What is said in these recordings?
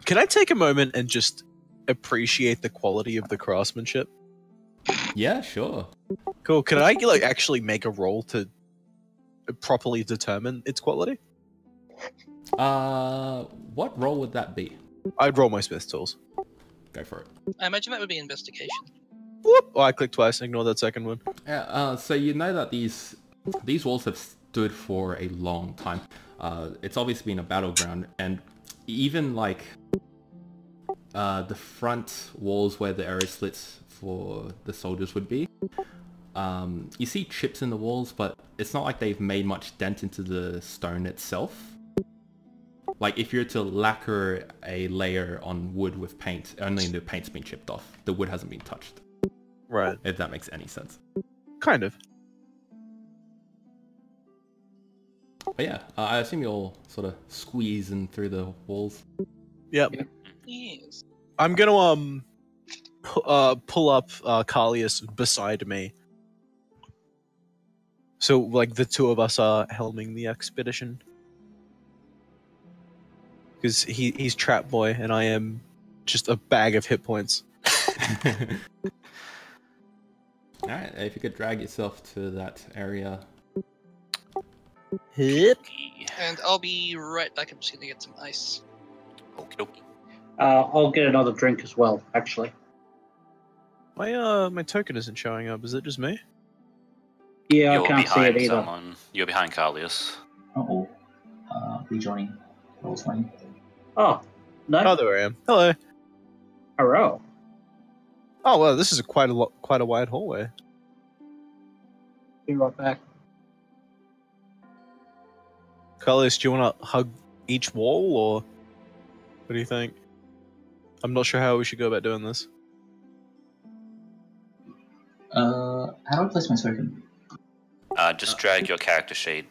Can I take a moment and just appreciate the quality of the craftsmanship? Yeah, sure. Cool. Can I like actually make a roll to properly determine its quality? What role would that be? I'd roll my smith tools. Go for it. I imagine that would be investigation. Whoop! Oh, I clicked twice. Ignore that second one. Yeah. So you know that these walls have stood for a long time. It's obviously been a battleground, and even like the front walls where the arrow slits for the soldiers would be. You see chips in the walls, but it's not like they've made much dent into the stone itself. Like if you were to lacquer a layer on wood with paint, only the paint's been chipped off. The wood hasn't been touched. Right. If that makes any sense. Kind of. But yeah, I assume you're all sort of squeezing through the walls. Yep. Yes. I'm gonna pull up Carlius beside me. So like the two of us are helming the expedition. Because he's Trap Boy and I am just a bag of hit points. Alright, if you could drag yourself to that area. Hip. And I'll be right back. I'm just gonna get some ice. Okie dokie. I'll get another drink as well, actually. My token isn't showing up. Is it just me? Yeah, You're I can't see behind it either. someone. You're behind Carlius. Uh-oh. Rejoining. Roll20. Oh, no. Oh, there I am. Hello. Hello. Oh well, this is quite a wide hallway. Be right back. Carlos, do you want to hug each wall, or what do you think? I'm not sure how we should go about doing this. How do I place my token? Just drag your character sheet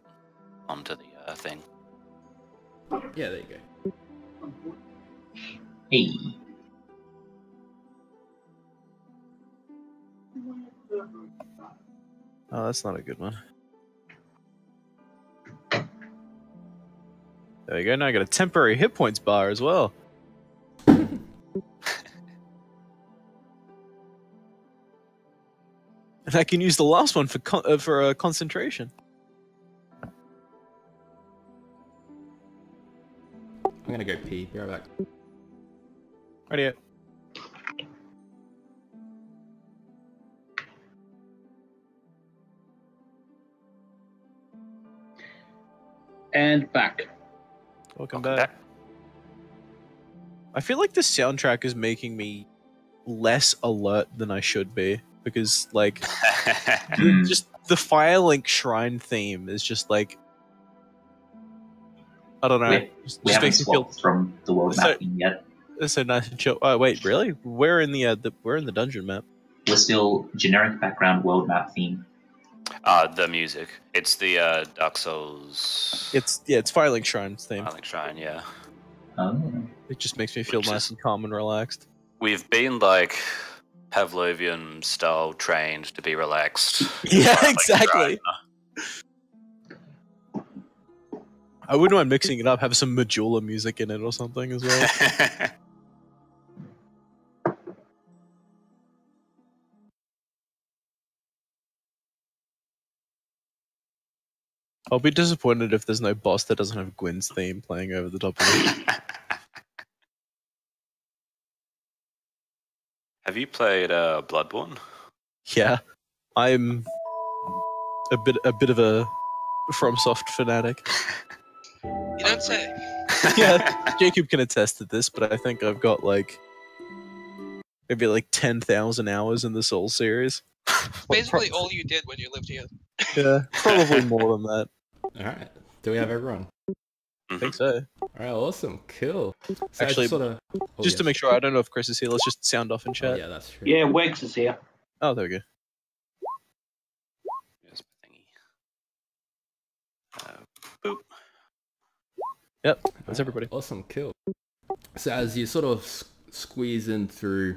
onto the thing. Yeah, there you go. Hey. Oh, that's not a good one. There we go. Now I got a temporary hit points bar as well. And I can use the last one for concentration. I'm gonna go pee. Be right back. Right. And back. Welcome back. I feel like the soundtrack is making me less alert than I should be because, like, just the Firelink Shrine theme is just like, I don't know. We haven't swapped from the world mapping yet. It's so nice and chill. Oh wait, really? We're in the dungeon map. We're still generic background world map theme. The music. It's the Dark Souls. It's Firelink Shrine's theme. Firelink Shrine, yeah. Oh. It just makes me feel nice and calm and relaxed. We've been like Pavlovian style trained to be relaxed. Yeah, Firelink exactly. Shrine. I wouldn't mind mixing it up, have some Majula music in it or something as well. I'll be disappointed if there's no boss that doesn't have Gwyn's theme playing over the top of it. Have you played Bloodborne? Yeah, I'm a bit of a FromSoft fanatic. You don't say. Yeah, Jacob can attest to this, but I think I've got like maybe like 10,000 hours in the Soul series. Basically all you did when you lived here. Yeah, probably more than that. Alright. Do we have everyone? I think so. Alright, awesome. Cool. So Actually, just to make sure, I don't know if Chris is here, let's just sound off in chat. Yeah, that's true. Yeah, Wegs is here. Oh, there we go. Here's my thingy. Boop. Yep, that's everybody. Awesome, cool. So as you sort of squeeze in through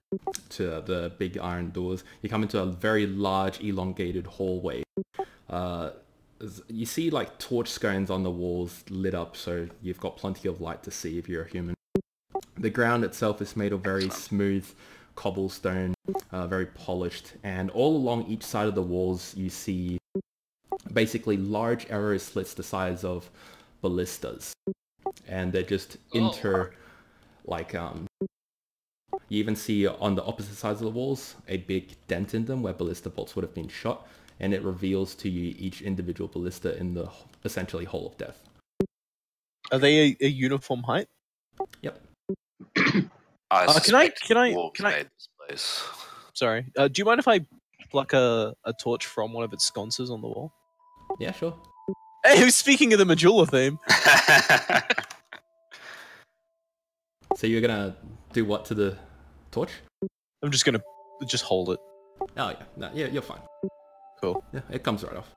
to the big iron doors, you come into a very large elongated hallway. You see like torch scones on the walls lit up, so you've got plenty of light to see if you're a human. The ground itself is made of very smooth cobblestone, very polished, and all along each side of the walls you see basically large arrow slits the size of ballistas, and they're just you even see on the opposite sides of the walls a big dent in them where ballista bolts would have been shot, and it reveals to you each individual ballista in the essentially hole of death. Are they a uniform height? Yep. Can I made this place. Sorry. Do you mind if I pluck a torch from one of its sconces on the wall? Yeah, sure. Hey, speaking of the Majula theme. So you're gonna do what to the torch? I'm just gonna hold it. Oh yeah, no, yeah, you're fine. Cool. Yeah, it comes right off.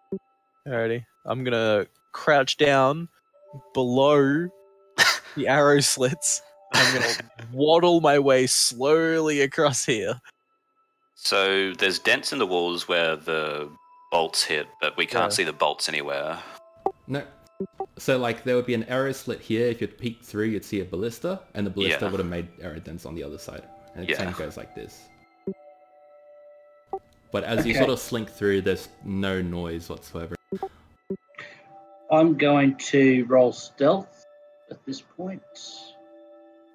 Alrighty. I'm gonna crouch down below the arrow slits. I'm gonna waddle my way slowly across here. So there's dents in the walls where the bolts hit, but we can't see the bolts anywhere. No. So like there would be an arrow slit here. If you'd peek through, you'd see a ballista, and the ballista would have made arrow dents on the other side. And it same goes like this. But as you sort of slink through, there's no noise whatsoever. I'm going to roll stealth at this point.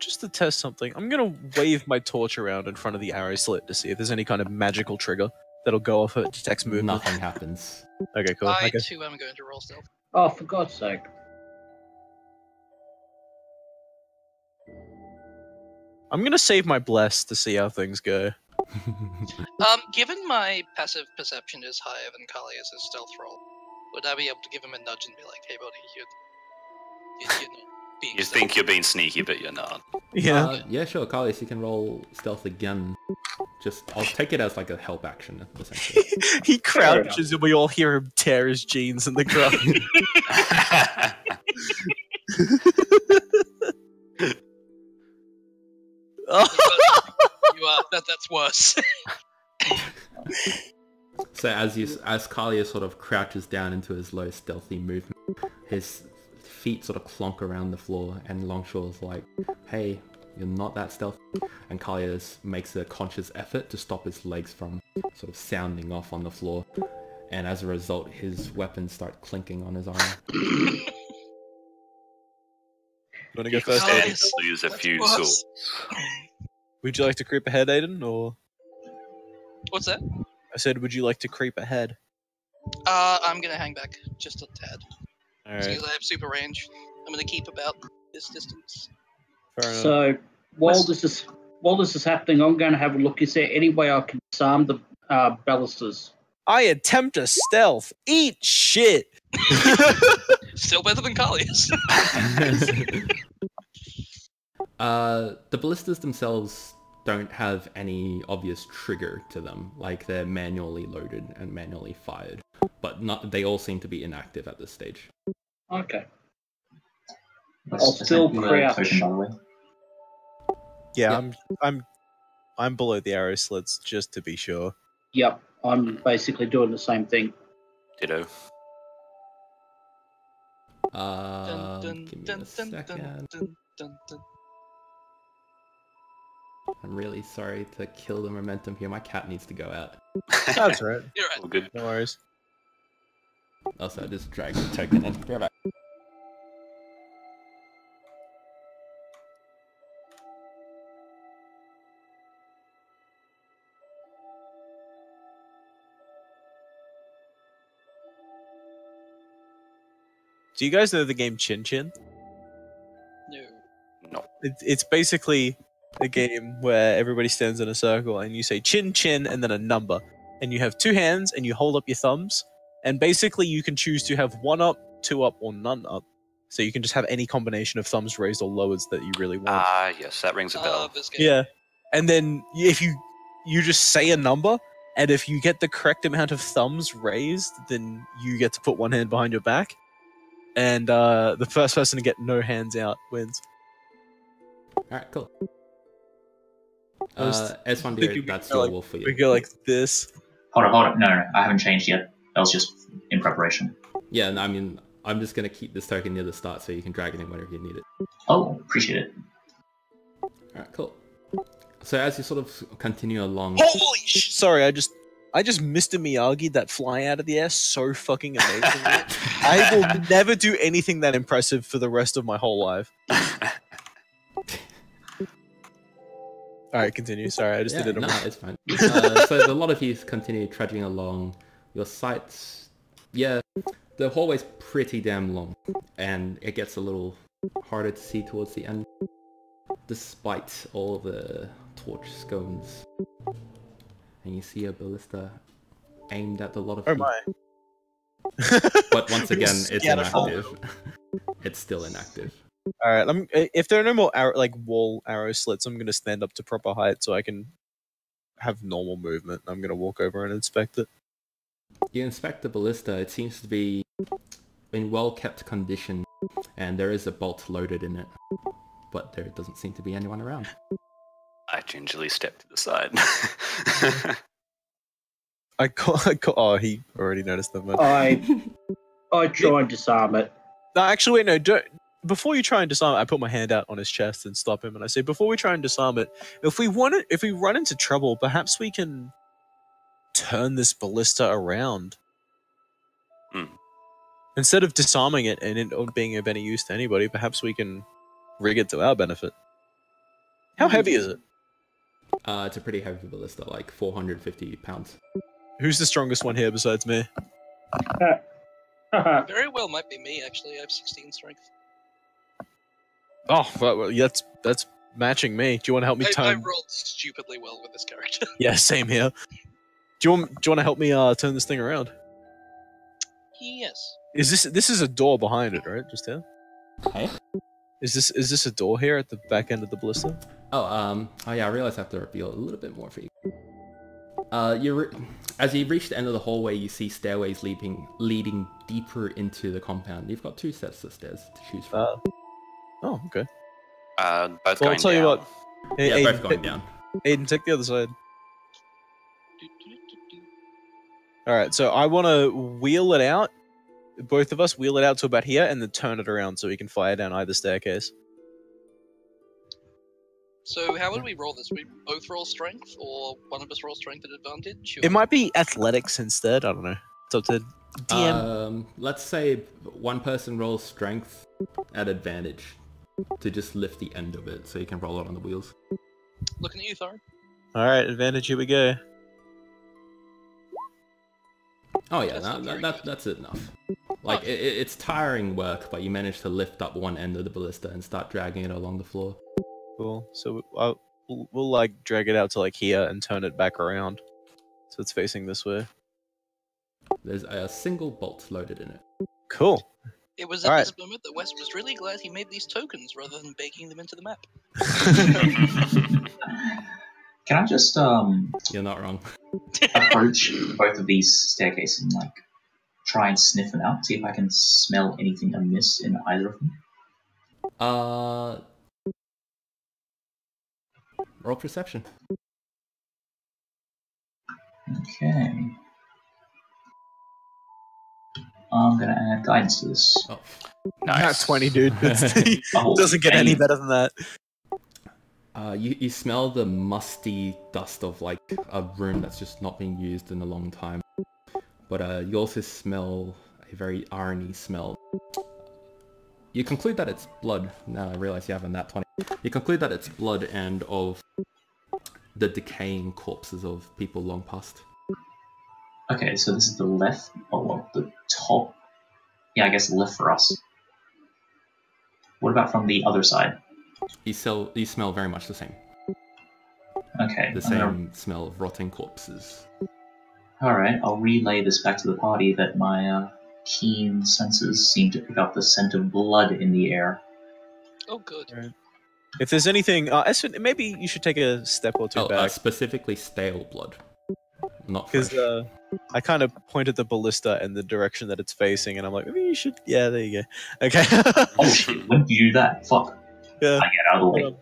Just to test something, I'm gonna wave my torch around in front of the arrow slit to see if there's any kind of magical trigger that'll go off if it detects movement. Nothing happens. Okay, cool. I too am going to roll stealth. Oh, for God's sake. I'm gonna save my bless to see how things go. Given my passive perception is higher than Kalias' stealth roll, would I be able to give him a nudge and be like, "Hey, buddy, you're not being You stealthy." think you're being sneaky, but you're not. Yeah. Yeah, sure, Carlos, you can roll stealth again. I'll take it as like a help action, essentially. He crouches and we all hear him tear his jeans in the ground. That's worse. So as Kalia sort of crouches down into his low stealthy movement, his feet sort of clonk around the floor, and Longshaw's like, "Hey, you're not that stealthy." And Kalia makes a conscious effort to stop his legs from sort of sounding off on the floor, and as a result, his weapons start clinking on his arm. Want to go first, Nice. Aiden? Lose a That's few worse. swords. Would you like to creep ahead, Aiden, or? What's that? I said, would you like to creep ahead? I'm gonna hang back just a tad. Alright, Because I have super range. I'm gonna keep about this distance. fair enough. So while this is happening, I'm going to have a look. Is there any way I can disarm the ballistas? I attempt a stealth. Eat shit! Still better than Kalias. The ballistas themselves don't have any obvious trigger to them, like they're manually loaded and manually fired, but they all seem to be inactive at this stage. Okay. Let's I'll still attempt to crouch. token, by the way. Yeah, I'm below the arrow slits just to be sure. Yep. I'm basically doing the same thing. Ditto. Give me a second. I'm really sorry to kill the momentum here. My cat needs to go out. That's right. You're right. All good. No worries. Also, I just dragged the token in. Be right back. Do you guys know the game Chin Chin? No. No. It's basically a game where everybody stands in a circle and you say chin chin and then a number. And you have two hands and you hold up your thumbs. And basically you can choose to have one up, two up, or none up. So you can just have any combination of thumbs raised or lowered that you really want. Ah, yes, that rings a bell. This game. Yeah. And then if you just say a number, and if you get the correct amount of thumbs raised, then you get to put one hand behind your back. And the first person to get no hands out wins. Alright, cool. I was S1 thinking that's we go your like- wolf for We you. go like this. Hold on. No, I haven't changed yet. That was just in preparation. Yeah, I mean, I'm just going to keep this token near the start so you can drag it in whenever you need it. Oh, appreciate it. Alright, cool. So as you sort of continue along... Holy sh! Sorry, I just Mr. Miyagi that fly out of the air so fucking amazingly. I will never do anything that impressive for the rest of my whole life. Alright, continue. Sorry, I just did it. No, it's fine. So a lot of you continue trudging along. Your sights... Yeah, the hallway's pretty damn long. And it gets a little harder to see towards the end. Despite all the torch scones. And you see a ballista aimed at a lot of you. Oh my. But once again, it's inactive. It's still inactive. Alright, if there are no more wall arrow slits, I'm gonna stand up to proper height so I can have normal movement. I'm gonna walk over and inspect it. You inspect the ballista, it seems to be in well-kept condition, and there is a bolt loaded in it. But there doesn't seem to be anyone around. I gingerly step to the side. Oh, he already noticed them. I try and disarm it. No, actually, wait, no, don't. Before you try and disarm it, I put my hand out on his chest and stop him, and I say, before we try and disarm it, if we run into trouble, perhaps we can turn this ballista around. Instead of disarming it and it not being of any use to anybody, perhaps we can rig it to our benefit. How heavy is it? It's a pretty heavy ballista, like 450 pounds. Who's the strongest one here besides me? Very well might be me, actually. I have 16 strength. Oh, well, that's matching me. Do you want to help me turn? I rolled stupidly well with this character. Yeah, same here. Do you want to help me turn this thing around? Yes. Is this is a door behind it, right? Just here. Hey? Is this a door here at the back end of the ballista? Oh yeah, I realize I have to reveal a little bit more for you. As you reach the end of the hallway, you see stairways leading deeper into the compound. You've got 2 sets of stairs to choose from. Oh, okay. Both Well, going I'll tell you down. what. Yeah, Aiden, both going down. Aiden, take the other side. Alright, so I want to wheel it out. Both of us wheel it out to about here and then turn it around so we can fire down either staircase. So how would we roll this? We both roll strength, or one of us roll strength at advantage? It might be athletics instead. I don't know. It's up to DM. Let's say one person rolls strength at advantage to just lift the end of it so you can roll it on the wheels. Looking at you, Thor. Alright, advantage, here we go. Oh yeah, that's enough. Like, it's tiring work, but you manage to lift up one end of the ballista and start dragging it along the floor. Cool. So we'll like drag it out to like here and turn it back around, so it's facing this way. There's a single bolt loaded in it. Cool. It was at this moment that West was really glad he made these tokens rather than baking them into the map. Can I just You're not wrong. approach both of these staircases and like try and sniff them out, see if I can smell anything amiss in either of them? Roll perception. Okay. I'm gonna add guidance to this. Oh. Not 20, dude. It Oh, doesn't get any 8. better than that. You smell the musty dust of like a room that's just not being used in a long time. But you also smell a very irony smell. You conclude that it's blood. Now I realize you haven't that 20. You conclude that it's blood and of the decaying corpses of people long past. Okay, so this is the left, the top. Yeah, I guess left for us. What about from the other side? You smell very much the same. Okay. The same smell of rotting corpses. Alright, I'll relay this back to the party that my keen senses seem to pick up the scent of blood in the air. Oh, good. Right. If there's anything, Espen, maybe you should take a step or two back. Specifically stale blood. Not fresh. Because I kind of pointed the ballista in the direction that it's facing, and I'm like, maybe you should. Yeah, there you go. Okay. Oh shit, when did you do that? Fuck. Yeah. I get out of the way.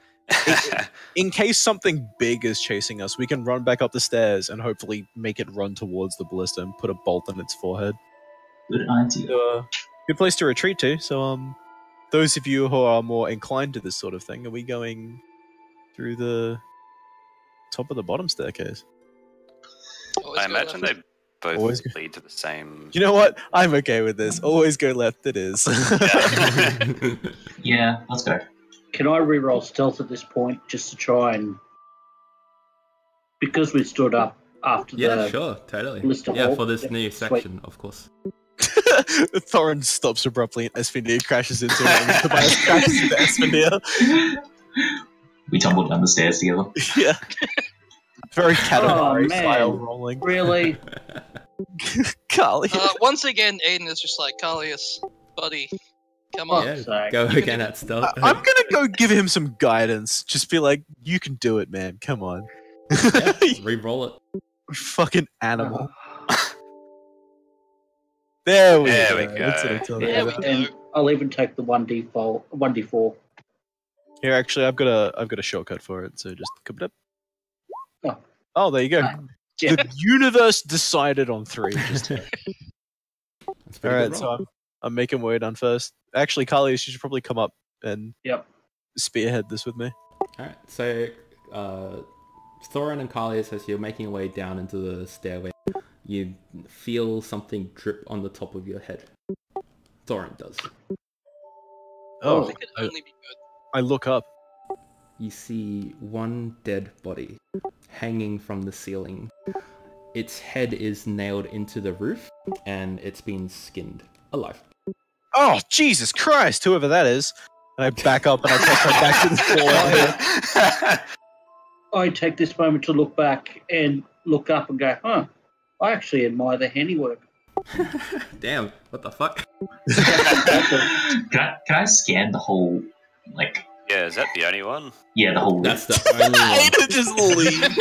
In case something big is chasing us, we can run back up the stairs and hopefully make it run towards the ballista and put a bolt in its forehead. Good idea. So, good place to retreat to. So, those of you who are more inclined to this sort of thing, are we going through the top of the bottom staircase. Always I go imagine left. they both Always go- lead to the same. You know what? I'm okay with this. Always go left. It is. Yeah. Yeah, let's go. Can I reroll stealth at this point just to try and because we stood up after Yeah, the sure, totally. list of Yeah, all- for this yeah, new sweet. section, of course. Thorin stops abruptly and Esfindir crashes into him and Tobias crashes into Esfindir. We tumbled down the stairs together. Yeah. Very Katamari man. style rolling. Really? Carly. Once again, Aiden is just like, Callius, buddy, come on. Oh, Yeah, sorry. go You can again do- at stealth. I'm gonna go give him some guidance. Just be like, you can do it, man. Come on. Yeah, re-roll it. Fucking animal. There we There go. we go. That's what I'm talking There we about. go. And I'll even take the 1d4. Here, actually, I've got a shortcut for it. So just come up. Oh. Oh, there you go. Yeah. The universe decided on 3. Just there. That's a All pretty right, good so roll. I'm making way down first. Actually, Carly, you should probably come up and Yep. spearhead this with me. Alright, so Thorin and Kalius, as you're making your way down into the stairway, you feel something drip on the top of your head. Thorin does. Oh, It could only be good. I look up. You see one dead body hanging from the ceiling. Its head is nailed into the roof, and it's been skinned alive. Oh, Jesus Christ, whoever that is. And I back up and I take her back to the floor. I take this moment to look back and look up and go, huh, I actually admire the handiwork. Damn, what the fuck? Can I scan the whole, like, Yeah, is that the only one? yeah, the whole That's roof? the only one. Ada just leave.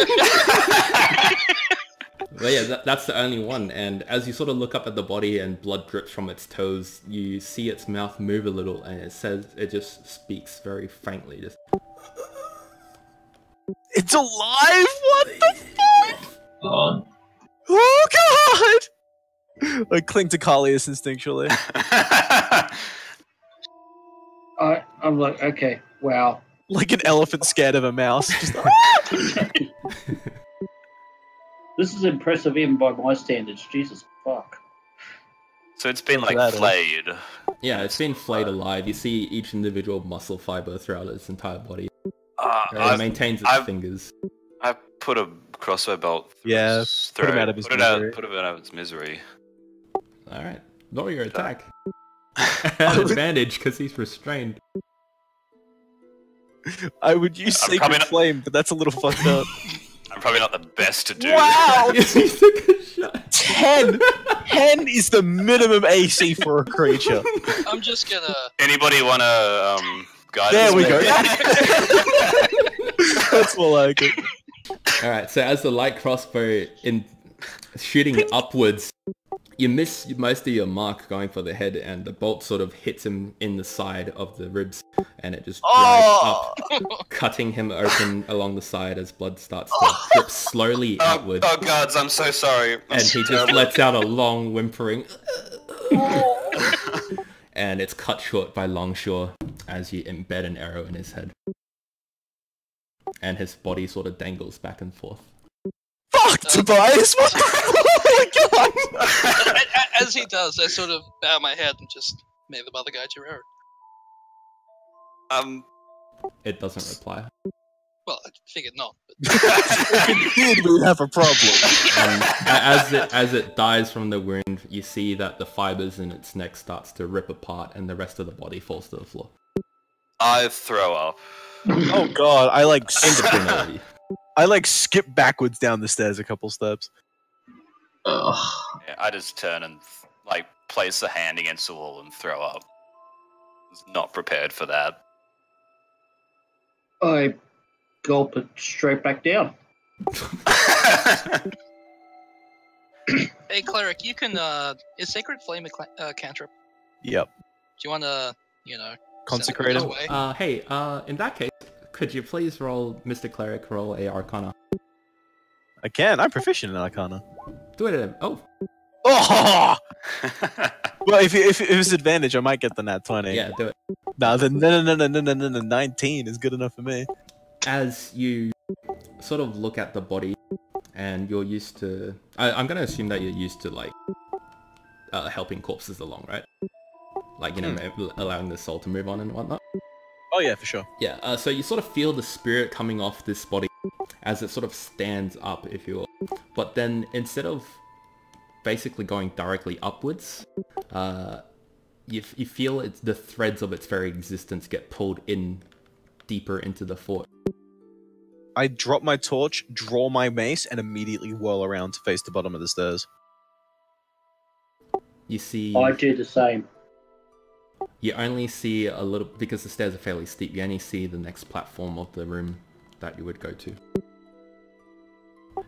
But yeah, that's the only one. And as you sort of look up at the body and blood drips from its toes, you see its mouth move a little, and it just speaks very faintly. Just It's alive? What the fuck? Oh, Oh, God! I cling to Carlius instinctually. I'm like, okay, wow. Like an elephant scared of a mouse. Just, This is impressive even by my standards. Jesus fuck. So it's been like That is. flayed. yeah, it's been flayed alive. You see each individual muscle fiber throughout its entire body. It I've, maintains its I've- fingers. I put a crossbow bolt through Yeah, its put him throat. out of his Put misery. it out of its misery. All right, roll your attack. At advantage because he's restrained. I would use I'm probably Sacred not- Flame, but that's a little fucked up. I'm probably not the best to do. Wow! He took a shot. 10! 10 is the minimum AC for a creature. I'm just gonna. Anybody want to guide There us? we go. That's more like it. All right, so as the light crossbow in shooting upwards, you miss most of your mark going for the head, and the bolt sort of hits him in the side of the ribs, and it just drives Oh! up, cutting him open along the side as blood starts to drip slowly outward. Oh gods, I'm so sorry. And he just lets out a long whimpering, and it's cut short by Longshore as you embed an arrow in his head. And his body sort of dangles back and forth. Fuck, Tobias! What the Oh my god! As he does, I sort of bow my head and just may the mother guide your road. It doesn't reply. Well, I figured not. But If it did, we'd have a problem. And as it dies from the wound, you see that the fibers in its neck starts to rip apart, and the rest of the body falls to the floor. I throw up. Oh god, I like Indiscriminately. I like skip backwards down the stairs a couple steps. ugh. Yeah, I just turn and like place a hand against the wall and throw up. Was not prepared for that. I gulp it straight back down. hey, cleric, you can. Is Sacred Flame a cantrip? Yep. Do you want to, Consecrate send him. it away? Hey, in that case, could you please roll, Mr. Cleric, roll a Arcana? I can. I'm proficient in Arcana. Do it. Oh, Oh! Well, if it was advantage, I might get the nat 20. yeah, do it. No, 19 is good enough for me. as you sort of look at the body, and you're used to... I'm going to assume that you're used to, like, helping corpses along, right? Like, you know, allowing the soul to move on and whatnot. Oh yeah, for sure. Yeah, so you sort of feel the spirit coming off this body as it sort of stands up, if you will. But then instead of basically going directly upwards, you feel the threads of its very existence get pulled in deeper into the fort. I drop my torch, draw my mace, and immediately whirl around to face the bottom of the stairs. You see... I do the same. You only see a little... Because the stairs are fairly steep, you only see the next platform of the room that you would go to.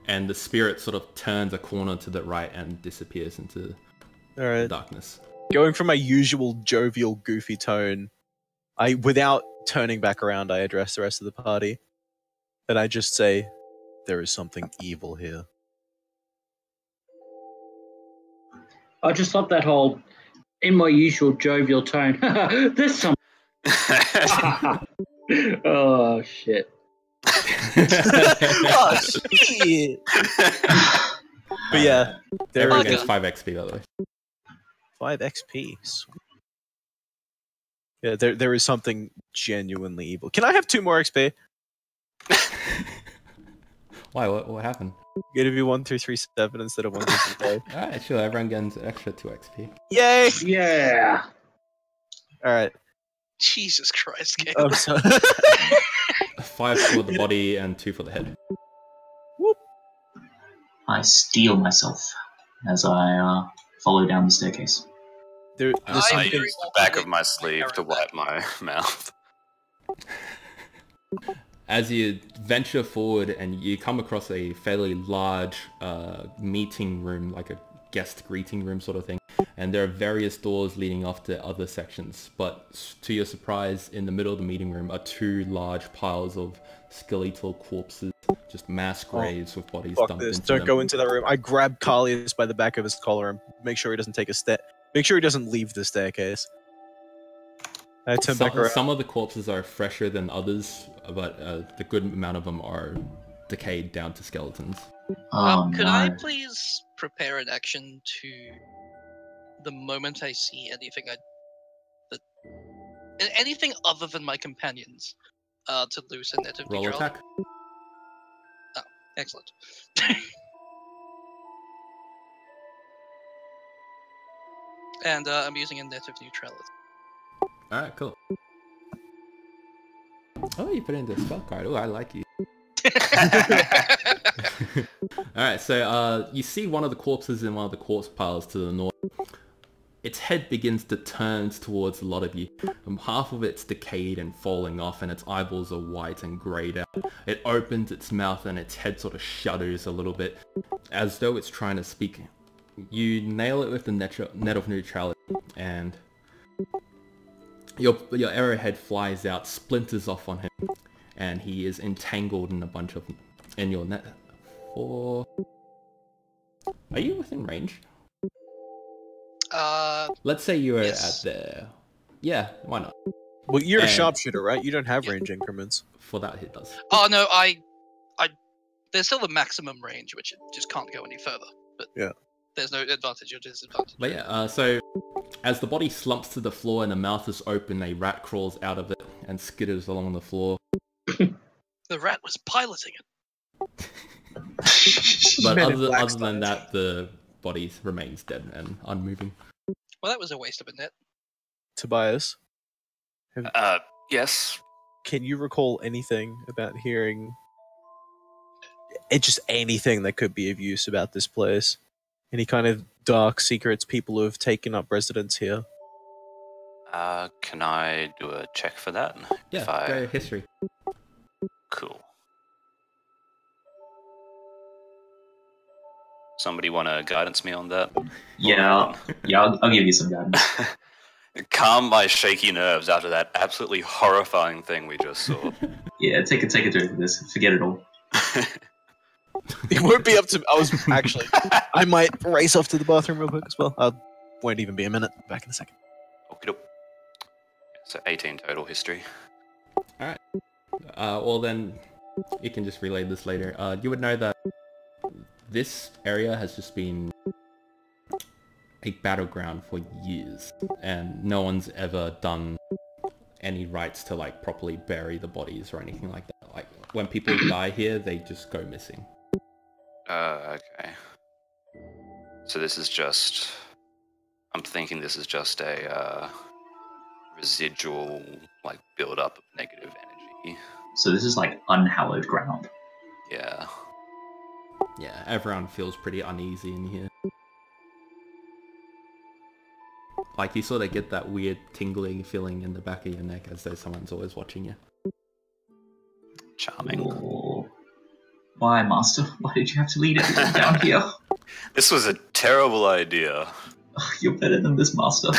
And the spirit sort of turns a corner to the right and disappears into the darkness. Going from my usual jovial, goofy tone, without turning back around, I address the rest of the party. And I just say, there is something evil here. I just love that whole, in my usual jovial tone, there's some... Oh, shit. Oh, shit! But yeah, everyone gets 5 XP, by the way. 5 XP. Sweet. Yeah, there is something genuinely evil. Can I have 2 more XP? Why? What happened? Gonna be 1 through 3 7 instead of 1 through 3 5. Alright, sure, everyone gets an extra 2 XP. Yay! Yeah! Alright. Jesus Christ, Caleb. I'm sorry. 5 for the body and 2 for the head. Whoop. I steel myself as I follow down the staircase. There's I something... use the back of my sleeve to wipe my mouth. As you venture forward and you come across a fairly large meeting room, like a guest greeting room sort of thing, and there are various doors leading off to other sections, but to your surprise, in the middle of the meeting room are 2 large piles of skeletal corpses, just mass graves with bodies dumped into them. Don't go into that room. I grab Carlius by the back of his collar and make sure he doesn't take a step. Make sure he doesn't leave the staircase. I turn back around. Some of the corpses are fresher than others, but the good amount of them are decayed down to skeletons. Could I please prepare an action to the moment I see anything anything other than my companions, to loose a net of Roll neutrality? attack. Oh, excellent. And I'm using a net of neutrality. Alright, cool. Oh, you put in the spell card. Oh, I like you. Alright, so you see one of the corpses in one of the corpse piles to the north. Its head begins to turn towards a lot of you. Half of it's decayed and falling off, and its eyeballs are white and greyed out. It opens its mouth and its head sort of shudders a little bit, as though it's trying to speak. You nail it with the net of neutrality, and your arrowhead flies out, splinters off on him, and he is entangled in a bunch of... in your net. Are you within range? Let's say you were yes. at there. Yeah, why not? Well, you're a sharpshooter, right? You don't have range increments. For that, it does. Oh no, there's still a maximum range, which it just can't go any further. But yeah, there's no advantage or disadvantage. But yeah, so as the body slumps to the floor and the mouth is open, a rat crawls out of it and skitters along the floor. The rat was piloting it. But other than that, the body remains dead and unmoving. Well, that was a waste of a net. Tobias? Yes. Can you recall anything about hearing... just anything that could be of use about this place? Any kind of dark secrets, people who have taken up residence here? Can I do a check for that? Yeah, go history. Cool. Somebody want to guidance me on that? Yeah, I'll give you some guidance. Calm my shaky nerves after that absolutely horrifying thing we just saw. Yeah, take a drink of this. Forget it all. It won't be up to... I might race off to the bathroom real quick as well. Won't even be a minute. Back in a second. Okey-doke. So 18 total history. Alright. Well then, you can just relay this later. You would know that this area has just been a battleground for years, and no one's ever done any rites to like properly bury the bodies or anything like that. Like when people die here, they just go missing. Okay. So this is just... I'm thinking this is just a residual, like, build-up of negative energy. So this is like unhallowed ground. Yeah. Yeah, everyone feels pretty uneasy in here. Like you sort of get that weird tingling feeling in the back of your neck as though someone's always watching you. Charming. Oh. Why, Master? Why did you have to lead everyone down here? This was a terrible idea. You're better than this, Master.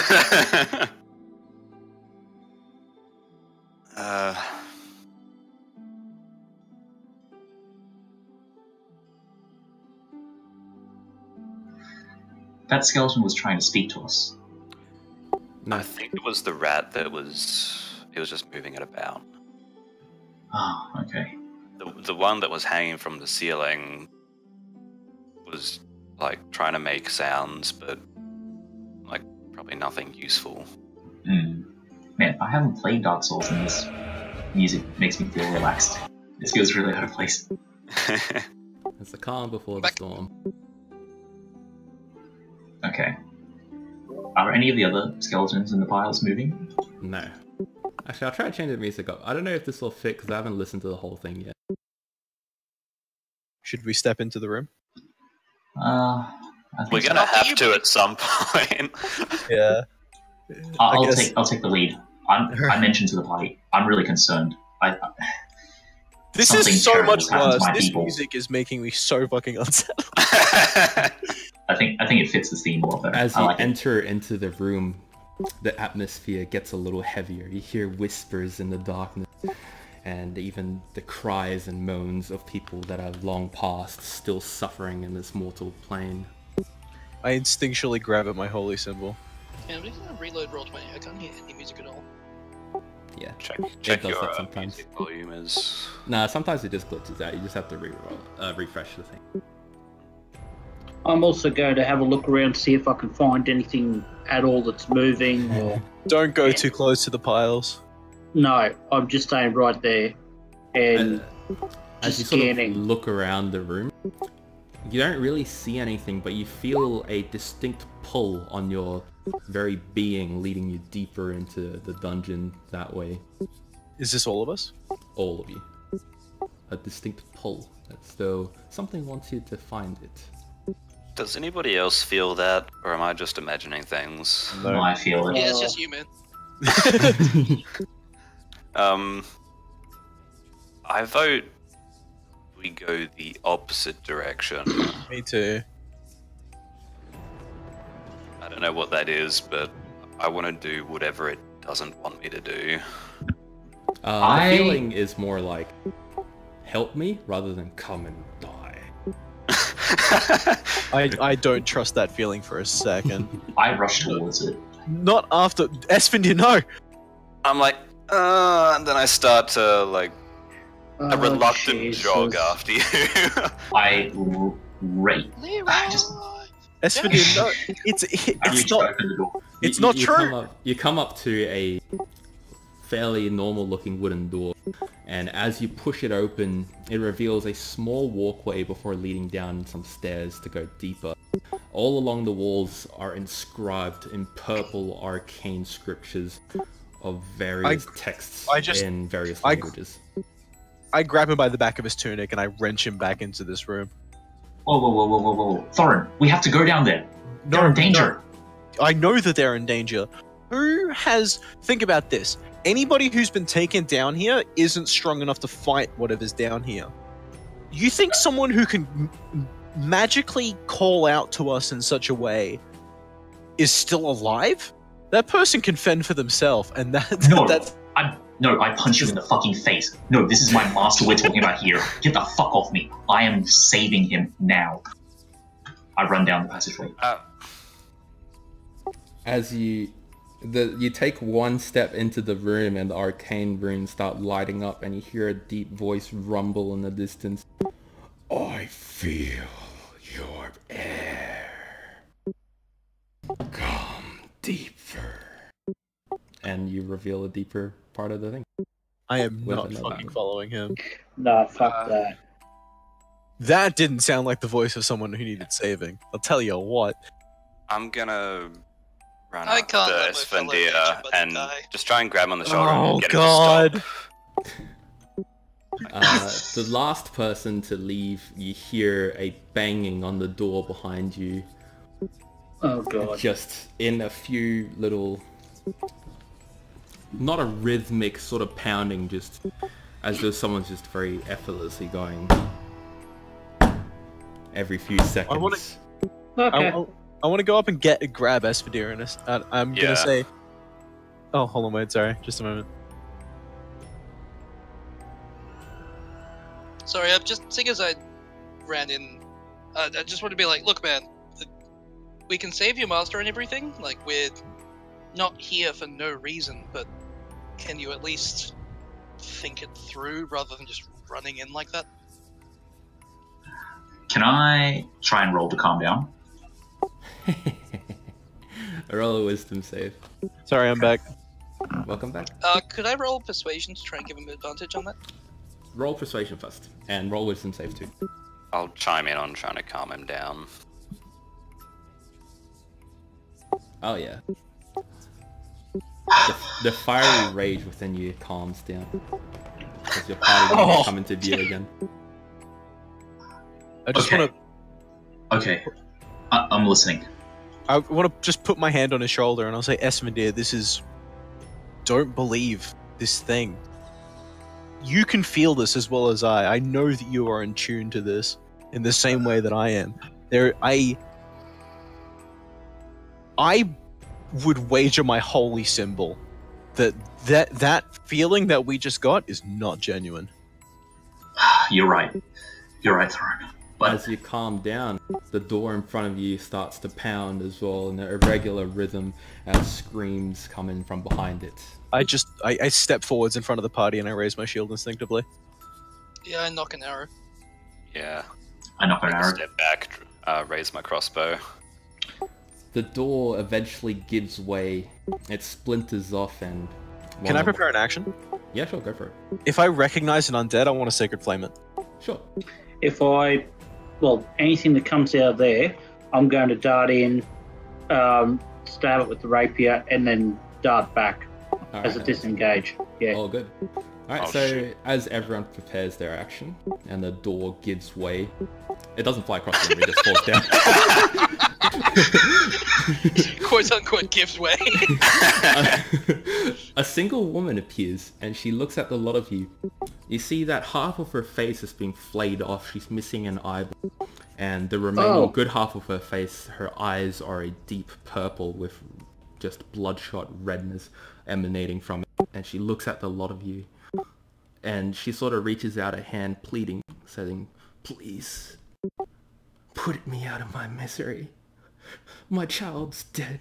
That skeleton was trying to speak to us. No, I think it was the rat that was... It was just moving it about. Oh, okay. The one that was hanging from the ceiling was, like, trying to make sounds, but, like, probably nothing useful. Man, I haven't played Dark Souls and this music makes me feel relaxed. This feels really out of place. it's the calm before the storm. Okay. Are any of the other skeletons in the piles moving? No. Actually, I'll try to change the music up. I don't know if this will fit because I haven't listened to the whole thing yet. Should we step into the room? I think We're so. gonna have to at some point. Yeah. I'll guess- take the lead. I mentioned to the party, I'm really concerned. This Something is so terrible much has happened to worse. my This people. music is making me so fucking unsettled. I think it fits the theme a lot better. As I you like it. enter into the room, the atmosphere gets a little heavier. You hear whispers in the darkness, and even the cries and moans of people that have long passed, still suffering in this mortal plane. I instinctually grab at my holy symbol. Yeah, I'm just gonna reload Roll20. I can't hear any music at all. Yeah. check does your that sometimes. music volume is... Nah, sometimes it just glitches out. You just have to refresh the thing. I'm also going to have a look around to see if I can find anything at all that's moving. Or Don't go too close to the piles. no, I'm just staying right there and As you just sort scanning. of look around the room, you don't really see anything, but you feel a distinct pull on your very being, leading you deeper into the dungeon that way. Is this all of us? All of you. A distinct pull, as though something wants you to find it. Does anybody else feel that, or am I just imagining things? No, I feel it. Yeah, it's just you, man. I vote we go the opposite direction. Me too. I don't know what that is, but I want to do whatever it doesn't want me to do. The feeling is more like, help me, rather than come and die. I don't trust that feeling for a second. I rush towards it. Not after Esfindir, no! I'm like, and then I start to, like, a reluctant Jesus. jog after you. I rate. Just Esfindir, no! I It's reach to not. open the door. It's not true. You come up to a fairly normal-looking wooden door, and as you push it open, it reveals a small walkway before leading down some stairs to go deeper. All along the walls are inscribed in purple arcane scriptures of various texts in various languages. I grab him by the back of his tunic and I wrench him back into this room. Whoa. Thorin, we have to go down there. They're in danger. No. I know that they're in danger. Who has... Think about this. Anybody who's been taken down here isn't strong enough to fight whatever's down here. You think someone who can magically call out to us in such a way is still alive? That person can fend for themselves, and that's... I punch you in the fucking face. No, this is my master we're talking about here. Get the fuck off me. I am saving him now. I run down the passageway. As you You take one step into the room and the arcane runes start lighting up and you hear a deep voice rumble in the distance. I feel your air. Come deeper. And you reveal a deeper part of the thing. I am With not another fucking one. following him. No, fuck that. That didn't sound like the voice of someone who needed saving. I'll tell you what. I'm gonna run I up can't to let my fellow Esfandir nature buddy and die. just try and grab him on the shoulder Oh and get god. him to stop. The last person to leave, you hear a banging on the door behind you. Oh god. Just in a few little... Not a rhythmic sort of pounding, just as though someone's just very effortlessly going every few seconds. Okay. I want to go up and grab Esfandir and I'm Yeah. gonna say... Oh, hold on, wait, sorry. Just a moment. Sorry, I'm just seeing as I ran in. I just want to be like, look, man, we can save your master and everything. Like, we're not here for no reason, but can you at least think it through rather than just running in like that? Can I try and roll to calm down? Roll a wisdom save. Sorry, I'm back. Welcome back. Could I roll persuasion to try and give him advantage on that? Roll persuasion first, and roll wisdom save too. I'll chime in on trying to calm him down. Oh yeah. The fiery rage within you calms down. As your party members come into view again. I just Okay. want to... Okay. I'm listening. I want to just put my hand on his shoulder and I'll say, Esfandir, this is... Don't believe this thing. You can feel this as well as I. I know that you are in tune to this in the same way that I am. I would wager my holy symbol that feeling that we just got is not genuine. You're right. You're right, Throne. But As you calm down, the door in front of you starts to pound as well in an irregular rhythm as screams come in from behind it. I step forwards in front of the party and I raise my shield instinctively. Yeah, I knock an arrow. Yeah. I knock an Take a arrow. step back, raise my crossbow. The door eventually gives way. It splinters off and... Can I prepare an action? Yeah, sure, go for it. If I recognize an undead, I want to sacred flame it. Sure. Anything that comes out of there, I'm going to dart in, stab it with the rapier, and then dart back as a Alright. disengage. Yeah. All good. Alright, Oh, so shit. as everyone prepares their action and the door gives way, it doesn't fly across the room, it just falls down. Quote unquote gives way. A single woman appears and she looks at the lot of you. You see that half of her face is being flayed off. She's missing an eyeball. And the remaining good half of her face, her eyes are a deep purple with just bloodshot redness emanating from it. And she looks at the lot of you. And she sort of reaches out a hand pleading, saying, "Please, put me out of my misery. My child's dead.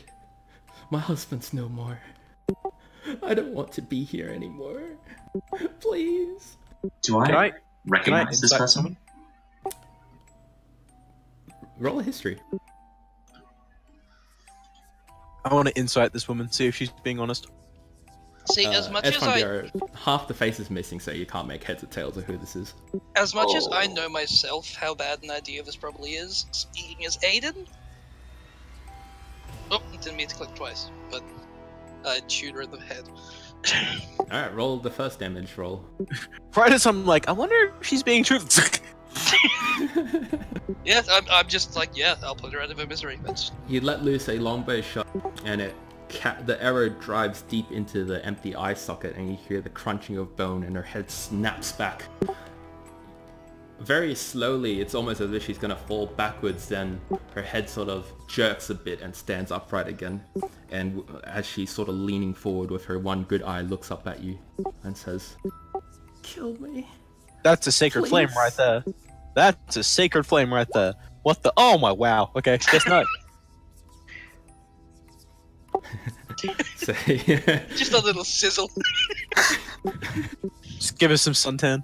My husband's no more. I don't want to be here anymore. Please." Do I, Can I recognize this insight person? someone? Roll a history. I want to insight this woman, see if she's being honest. See, as much as half the face is missing, so you can't make heads or tails of who this is. as I Oh. know myself how bad an idea this probably is, speaking as Aiden. Oh, didn't mean to click twice, but I chewed her in the head. Alright, roll the first damage roll. Right as I'm like, I wonder if she's being truthful. Yeah, I'm just like, yeah, I'll put her out of her misery. That's You let loose a longbow shot, and the arrow drives deep into the empty eye socket, and you hear the crunching of bone, and her head snaps back. Very slowly, it's almost as if she's gonna fall backwards, then her head sort of jerks a bit and stands upright again. And as she's sort of leaning forward with her one good eye, looks up at you and says, "Kill me." That's a sacred flame Please. right there. That's a sacred flame right there. What the? Oh my wow. Okay, guess not. So Just a little sizzle. Just give us some suntan.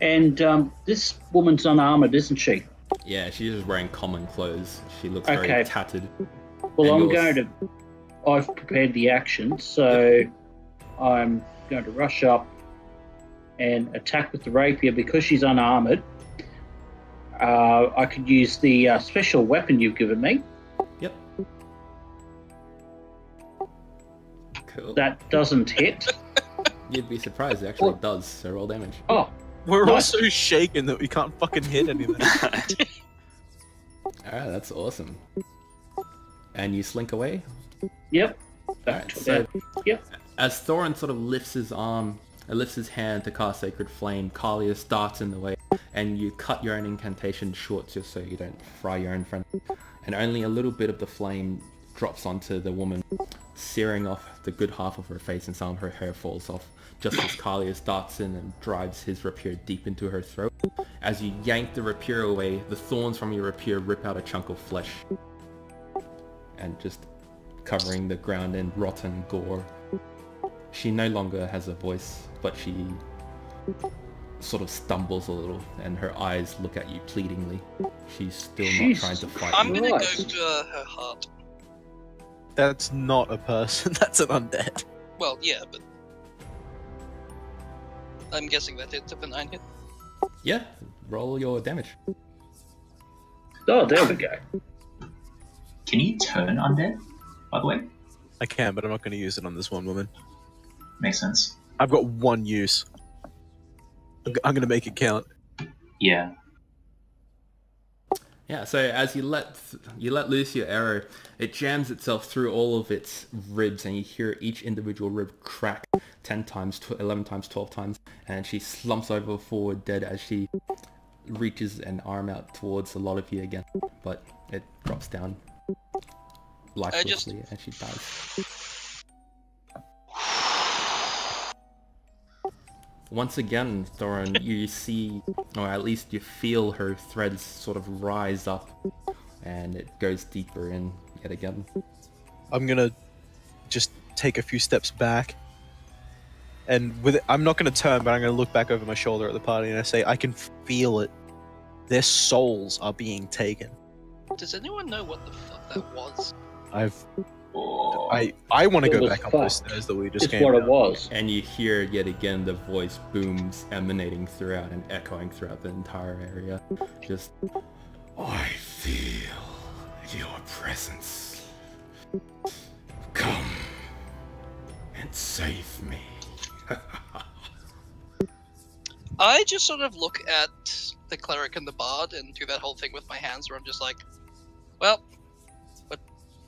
And this woman's unarmored, isn't she? yeah, she's just wearing common clothes. She looks Okay. very tattered. Well, And I'm yours- going to. I've prepared the action, so I'm going to rush up and attack with the rapier because she's unarmored. I could use the special weapon you've given me. Yep. Cool. That doesn't hit. You'd be surprised. It actually Well- does. So roll damage. Oh, We're all Nice. so shaken that we can't fucking hit anything. Alright, that's awesome. And you slink away? yep. Alright, so Yep. as Thorin sort of lifts his arm, lifts his hand to cast Sacred Flame, Kalius darts in the way, and you cut your own incantation short just so you don't fry your own friend. And only a little bit of the flame drops onto the woman, searing off the good half of her face, and some of her hair falls off, just as Kalius darts in and drives his rapier deep into her throat. As you yank the rapier away, the thorns from your rapier rip out a chunk of flesh, and just covering the ground in rotten gore. She no longer has a voice, but she sort of stumbles a little, and her eyes look at you pleadingly. She's still not Jesus trying to fight I'm you. gonna go Christ. to her heart. That's not a person. That's an undead. Well, yeah, but I'm guessing that hits if a 9 hit. Yeah, roll your damage. Oh, there we go. Can you turn undead, by the way? I can, but I'm not going to use it on this one woman. Makes sense. I've got one use. I'm going to make it count. Yeah. Yeah, so as you let loose your arrow, it jams itself through all of its ribs, and you hear each individual rib crack 10 times, 11 times, 12 times, and she slumps over forward dead as she reaches an arm out towards a lot of you again, but it drops down lifelessly and she dies. Once again, Thorin, you see, or at least you feel her threads sort of rise up, and it goes deeper in yet again. I'm going to just take a few steps back. And with it, I'm not going to turn, but I'm going to look back over my shoulder at the party and I say, I can feel it. Their souls are being taken. Does anyone know what the fuck that was? Oh. I want to It go was back up the fucked. stairs that we just It's came what it down. was. And you hear yet again the voice booms emanating throughout and echoing throughout the entire area. Just, I feel your presence. Come and save me. I just sort of look at the cleric and the bard and do that whole thing with my hands where I'm just like, well,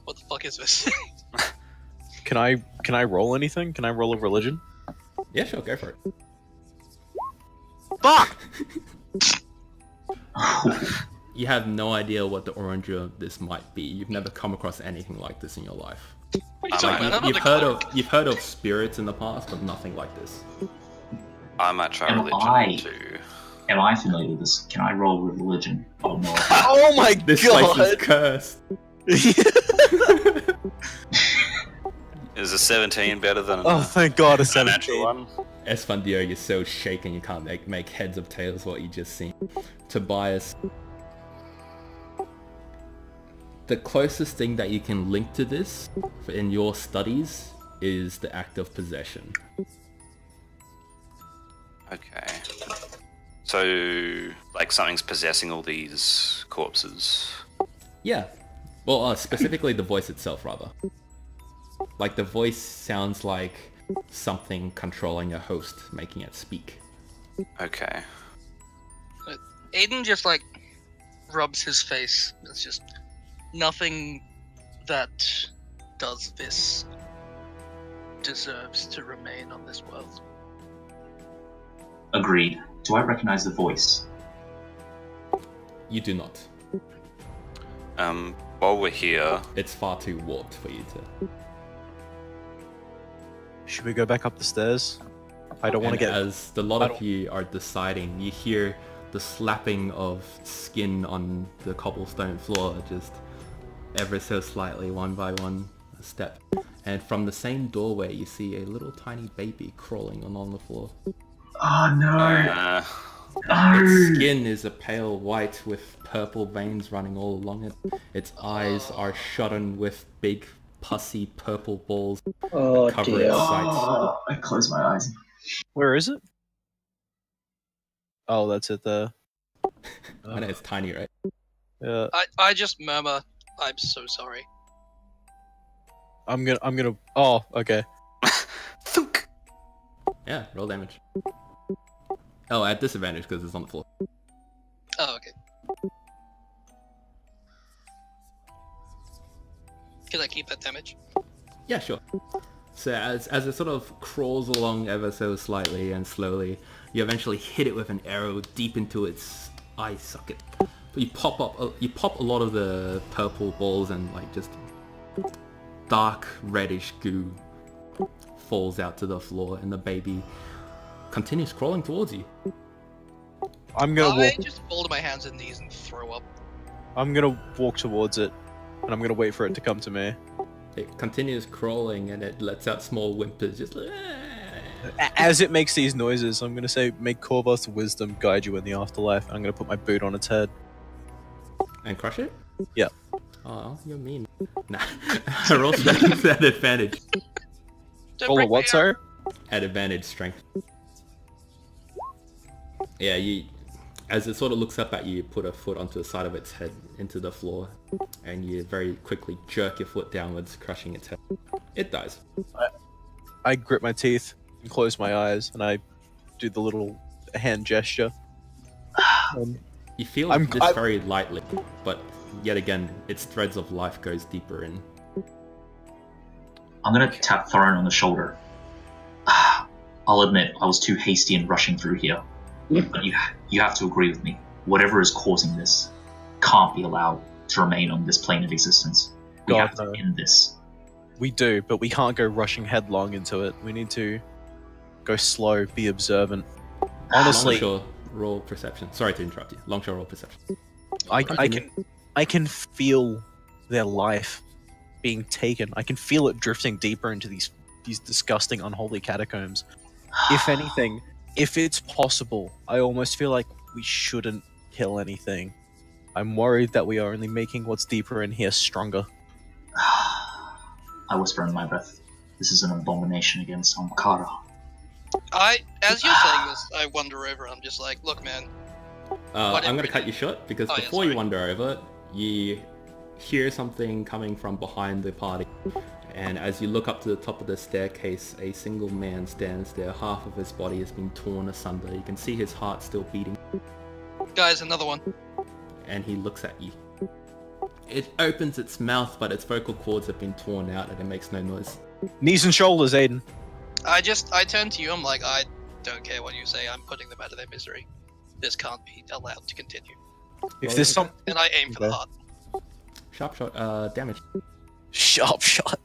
what the fuck is this? Can I roll anything? Can I roll a religion? Yeah, sure, go for it. Fuck! You have no idea what the origin of this might be. You've never come across anything like this in your life. What are you talking about? I'm You've not a heard cleric. you've heard of spirits in the past, but nothing like this. I might try Am religion I? too. Am I familiar with this? Can I roll religion? Oh no. Oh my This place is god! cursed. Is a 17 better than Oh, thank god, a a natural 17. one? Esfandier, you're so shaken you can't make heads of tails what you just seen. Tobias. The closest thing that you can link to this in your studies is the act of possession. Okay. So, like something's possessing all these corpses. Yeah. Well, specifically the voice itself, rather. Like, the voice sounds like something controlling a host, making it speak. Okay. Aiden just like rubs his face. It's just nothing that does this deserves to remain on this world. Agreed. Do I recognize the voice? You do not. While we're here, It's far too warped for you to... Should we go back up the stairs? I don't want to And get... as the lot I of don't- you are deciding, you hear the slapping of skin on the cobblestone floor, just ever so slightly, one by one, a step. And from the same doorway, you see a little tiny baby crawling along the floor. Oh no! Its skin is a pale white with purple veins running all along it. Its eyes are shotgun with big, pussy purple balls Oh cover dear. its sight. Oh, I close my eyes. Where is it? Oh, that's it there. I know it's tiny, right? Yeah. I just murmur, I'm so sorry. I'm gonna. Oh, okay. Thunk. Yeah, roll damage. Oh, at disadvantage because it's on the floor. Oh, okay. Can I keep that damage? Yeah, sure. So as it sort of crawls along ever so slightly and slowly, you eventually hit it with an arrow deep into its eye socket. You pop a lot of the purple balls and like just dark reddish goo falls out to the floor, and the baby continues crawling towards you. I'm gonna I walk. just fold my hands and knees and throw up. I'm gonna walk towards it, and I'm gonna wait for it to come to me. It continues crawling and it lets out small whimpers, just like, As it makes these noises, I'm gonna say, "May Korva's wisdom guide you in the afterlife." I'm gonna put my boot on its head. and crush it? Yeah. Oh, you're mean. Nah. Roll strength at advantage. Don't Roll a break what, my sir? At advantage strength. Yeah, as it sort of looks up at you, you put a foot onto the side of its head into the floor, and you very quickly jerk your foot downwards, crushing its head. It dies. I grit my teeth and close my eyes, and I do the little hand gesture. You feel this very lightly, but yet again, its threads of life goes deeper in. I'm gonna tap Thorin on the shoulder. I'll admit, I was too hasty in rushing through here. But you have to agree with me. Whatever is causing this can't be allowed to remain on this plane of existence. We have to end this. We do, but we can't go rushing headlong into it. We need to go slow, be observant. Honestly, Longshore, roll perception. Sorry to interrupt you. Longshore, roll perception. I can feel their life being taken. I can feel it drifting deeper into these disgusting, unholy catacombs. If anything, if it's possible, I almost feel like we shouldn't kill anything. I'm worried that we are only making what's deeper in here stronger. I whisper in my breath. This is an abomination against Omkara. As you're saying this, I wander over. I'm just like, look, man. I'm going to cut you short because Oh, yeah, before you sorry. wander over, you hear something coming from behind the party. And as you look up to the top of the staircase, a single man stands there. Half of his body has been torn asunder. You can see his heart still beating. Guys, another one. And he looks at you. It opens its mouth, but its vocal cords have been torn out and it makes no noise. Knees and shoulders, Aiden. I turn to you. I'm like, I don't care what you say. I'm putting them out of their misery. This can't be allowed to continue. If there's some And I aim for the Okay. heart. Sharp shot, damage. sharp shot,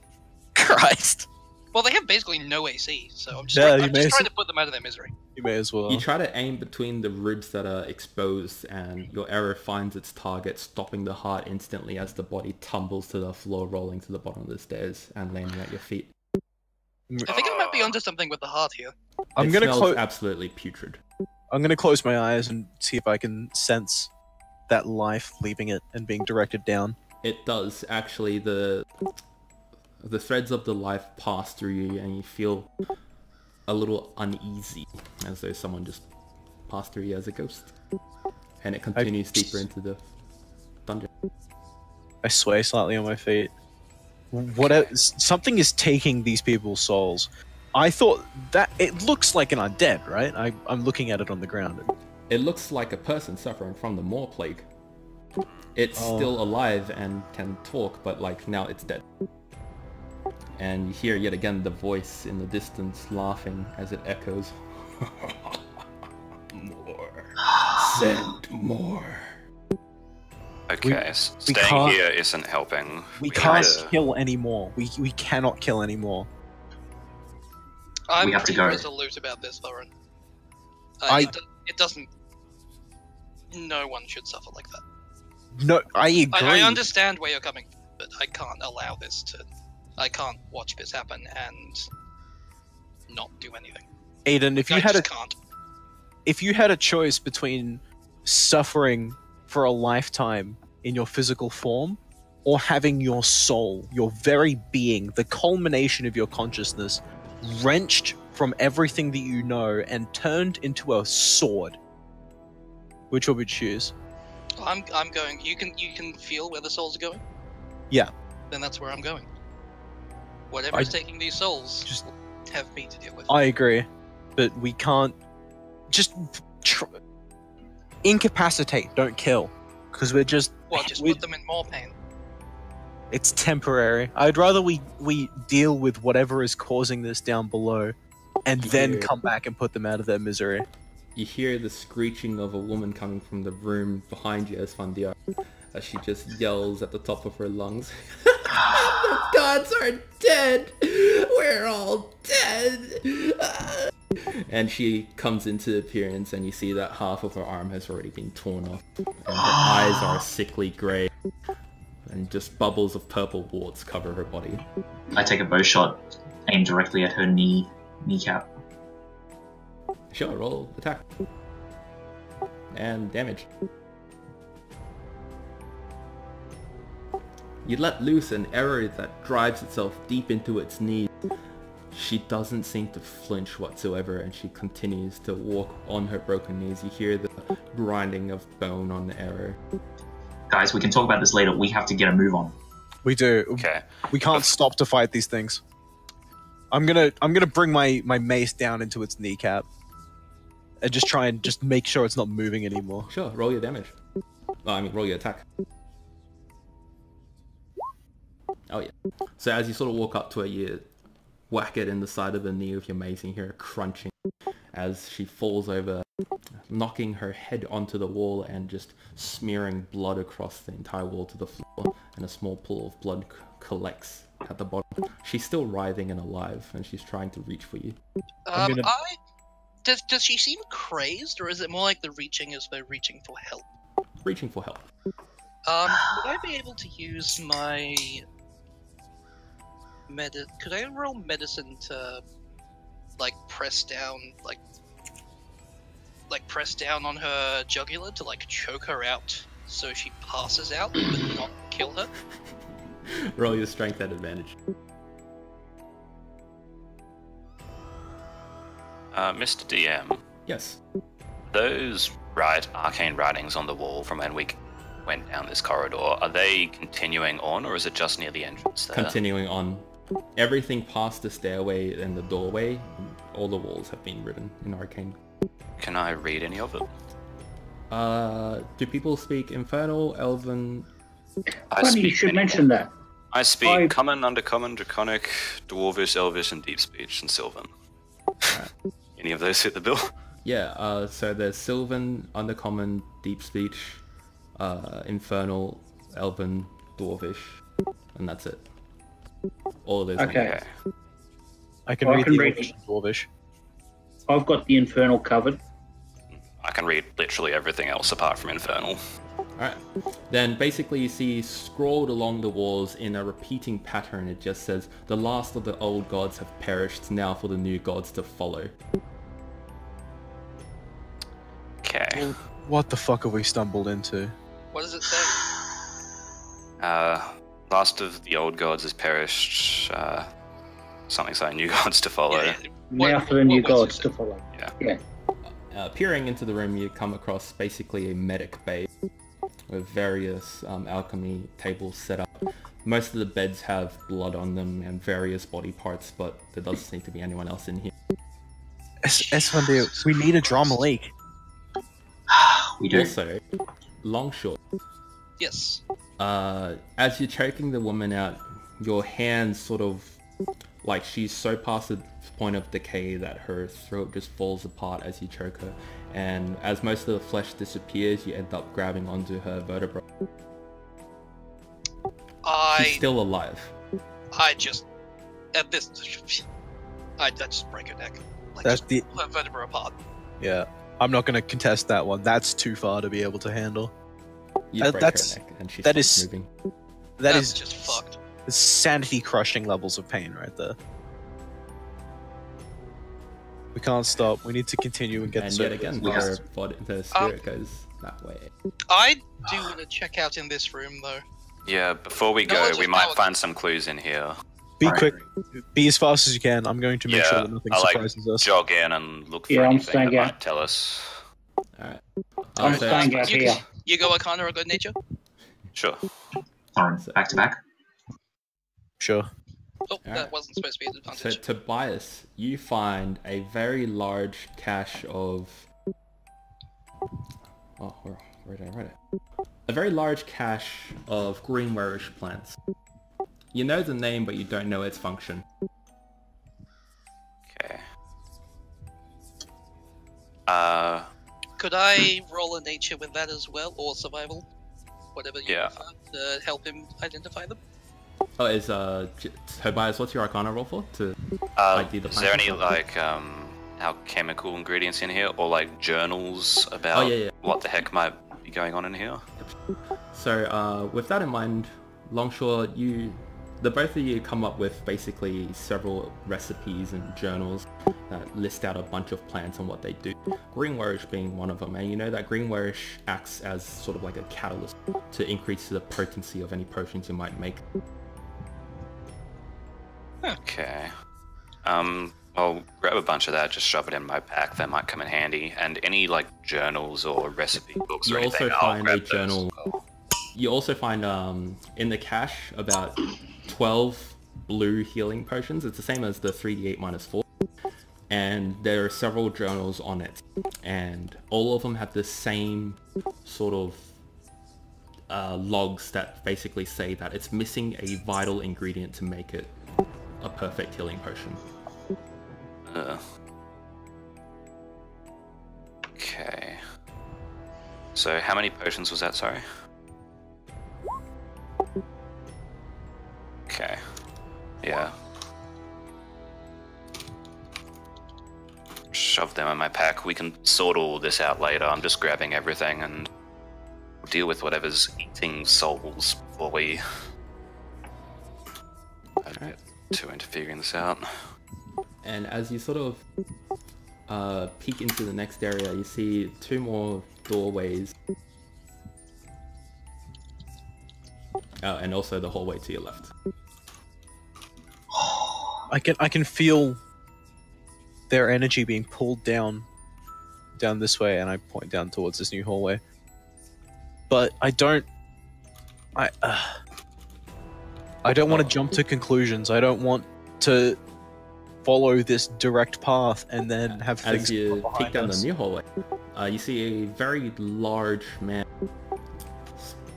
Christ, Well, they have basically no AC, so I'm just, Yeah, I'm you may just as trying to put them out of their misery. you may as well. You try to aim between the ribs that are exposed and your arrow finds its target, stopping the heart instantly as the body tumbles to the floor, rolling to the bottom of the stairs and landing at your feet. I think I might be onto something with the heart here. I'm It gonna smells close. absolutely putrid. I'm gonna close my eyes and see if I can sense that life leaving it and being directed down. It does actually. The threads of the life pass through you and you feel a little uneasy, as though someone just passed through you as a ghost. And it continues deeper into the dungeon. I sway slightly on my feet. What else? Something is taking these people's souls. I thought that it looks like an undead, right? I'm looking at it on the ground. It looks like a person suffering from the Moor Plague. It's still alive and can talk, but like now it's dead. And you hear yet again the voice in the distance laughing as it echoes. More. Send more. Okay, staying can't- here isn't helping. We need can't to- kill anymore. We cannot kill anymore. I'm We have to pretty go. resolute about this, Thorin. It doesn't... No one should suffer like that. No, I agree. I understand where you're coming from, but I can't allow this to I can't watch this happen and not do anything. Aiden, Can't. if you had a choice between suffering for a lifetime in your physical form or having your soul, your very being, the culmination of your consciousness, wrenched from everything that you know and turned into a sword, which would we choose? I'm going. You can feel where the souls are going? Yeah. Then that's where I'm going. Whatever is taking these souls, just have me to deal with. I agree, but we can't just incapacitate, don't kill, because we're just put them in more pain. It's temporary. I'd rather we deal with whatever is causing this down below, and then come back and put them out of their misery. You hear the screeching of a woman coming from the room behind you, Esfandia, as she just yells at the top of her lungs. The gods are dead! We're all dead! And she comes into appearance and you see that half of her arm has already been torn off. And her eyes are sickly grey. And just bubbles of purple warts cover her body. I take a bow shot, aim directly at her kneecap. Sure, roll attack. And damage. You let loose an arrow that drives itself deep into its knee. She doesn't seem to flinch whatsoever and she continues to walk on her broken knees. You hear the grinding of bone on the arrow. Guys, we can talk about this later. We have to get a move on. We do. Okay. We can't stop to fight these things. I'm gonna bring my mace down into its kneecap. And just try and just make sure it's not moving anymore. Sure, roll your damage. Roll your attack. Oh yeah. So as you sort of walk up to her, you whack it in the side of the knee with your mace and you hear her crunching as she falls over, knocking her head onto the wall and just smearing blood across the entire wall to the floor, and a small pool of blood collects at the bottom. She's still writhing and alive, and she's trying to reach for you. Does she seem crazed, or is it more like the reaching as though reaching for help? Reaching for help. Would I be able to use my could I roll medicine to press down press down on her jugular to choke her out so she passes out but not kill her? Roll your strength at advantage. Mr. DM. Yes. Those arcane writings on the wall from when we went down this corridor, are they continuing on, or is it just near the entrance there? Continuing on. Everything past the stairway and the doorway, all the walls have been written in arcane. Can I read any of it? Do people speak Infernal, Elven? Funny you should mention that. I speak Common, Undercommon, Draconic, Dwarvish, Elvish, and Deep Speech, and Sylvan. Any of those fit the bill? Yeah, so there's Sylvan, Undercommon, Deep Speech, Infernal, Elven, Dwarvish, and that's it. All of those. Okay. I can read the Dwarvish. I've got the Infernal covered. I can read literally everything else apart from Infernal. Alright. Then basically you see scrawled along the walls in a repeating pattern, it just says, "The last of the old gods have perished, now for the new gods to follow." Okay. Well, what the fuck have we stumbled into? What does it say? Last of the old gods has perished. Something saying new gods to follow. Yeah. Now for the new gods to follow. Yeah. Peering into the room, you come across basically a medic bay with various alchemy tables set up. Most of the beds have blood on them and various body parts, but there doesn't seem to be anyone else in here. Esfandia, we need a drama leak. We do. Also, long short. Yes. As you're choking the woman out, your hand sort of, she's so past the point of decay that her throat just falls apart as you choke her. And as most of the flesh disappears, you end up grabbing onto her vertebra. She's still alive. I just break her neck. That's pull her vertebra apart. Yeah. I'm not going to contest that one. That's too far to be able to handle. You break her neck and she stops moving. That's just fucked. sanity crushing levels of pain right there. We can't stop. We need to continue and get And the yet again, the spirit goes that way. I do want to check out in this room though. Yeah, before we No, go, let's we just might go. find some clues in here. Be Alright. quick. Be as fast as you can. I'm going to make sure that nothing I like surprises us. jog in and look for Yeah, I'm anything that staying out. might tell us. Alright. I'm So- staying out here. You go Arcana or Good Nature? Sure. Alright, back to back. Sure. Oh, that Alright. wasn't supposed to be an So advantage. Tobias, you find a very large cache of... Oh, where did I write it? A very large cache of greenwarish plants. You know the name, but you don't know its function. Okay. Could I roll a nature with that as well, or survival? Whatever you Yeah. prefer, to help him identify them? Oh, Tobias, what's your Arcana roll for? To ID the is there plant? any like alchemical ingredients in here, or like journals about yeah. what the heck might be going on in here? So, with that in mind, Longshore, the both of you come up with basically several recipes and journals that list out a bunch of plants and what they do. Greenwarish being one of them, and you know that greenwarish acts as sort of like a catalyst to increase the potency of any potions you might make. Okay. I'll grab a bunch of that, just shove it in my pack. That might come in handy. And any like journals or recipe books You or anything, also I'll find grab a journal. those as well. You also find in the cache about 12 blue healing potions. It's the same as the 3d8 minus 4. And there are several journals on it. And all of them have the same sort of logs that basically say that it's missing a vital ingredient to make it a perfect healing potion. Okay. So how many potions was that, sorry? Okay. Yeah. Shove them in my pack. We can sort all this out later. I'm just grabbing everything and we'll deal with whatever's eating souls before we get to figuring this out. And as you sort of peek into the next area, you see two more doorways. And also the hallway to your left. I can feel their energy being pulled down this way, and I point down towards this new hallway. But I don't want to jump to conclusions. I don't want to follow this direct path and then have things As you behind peek down us. the new hallway, you see a very large man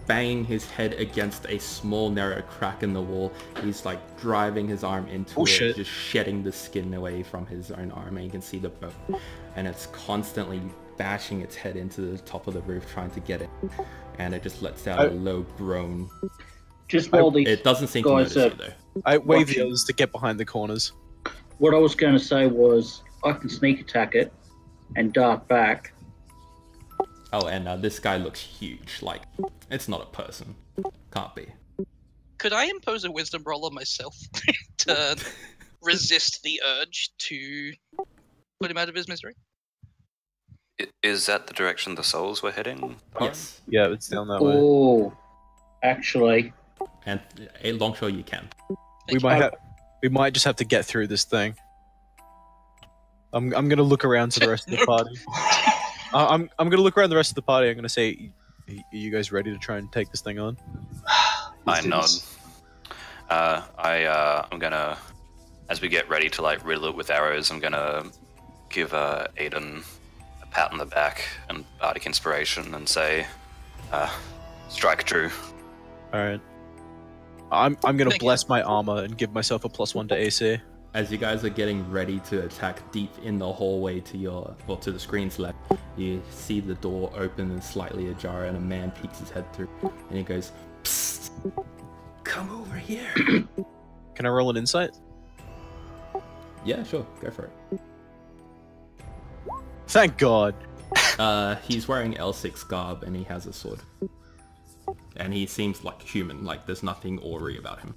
banging his head against a small narrow crack in the wall. He's like driving his arm into it, shit. just shedding the skin away from his own arm, and you can see the bone. And it's constantly bashing its head into the top of the roof trying to get it. And it just lets out a low groan. Just while these It doesn't seem to guys notice you though. I wave the watching. others to get behind the corners. What I was going to say was I can sneak attack it and dart back. Oh, and this guy looks huge. Like, it's not a person. Can't be. Could I impose a wisdom roll on myself to resist the urge to put him out of his misery? Is that the direction the souls were heading? Yes. Yeah, it's down that way. Oh, actually, And a Longshore you can. We might just have to get through this thing. I'm gonna look around to the rest of the party. I'm gonna look around the rest of the party. I'm gonna say, are you guys ready to try and take this thing on? I do nod. this. I'm gonna, as we get ready to like riddle it with arrows, I'm gonna give Aiden a pat on the back and bardic inspiration and say, strike true. All right. I'm gonna Thank you. bless my armor and give myself a +1 to AC. As you guys are getting ready to attack deep in the hallway to the screen's left, you see the door open and slightly ajar, and a man peeks his head through, and he goes, "Psst, come over here." Can I roll an insight? Yeah, sure, go for it. Thank God. He's wearing Elsyx garb and he has a sword. And he seems like human, like there's nothing awry about him.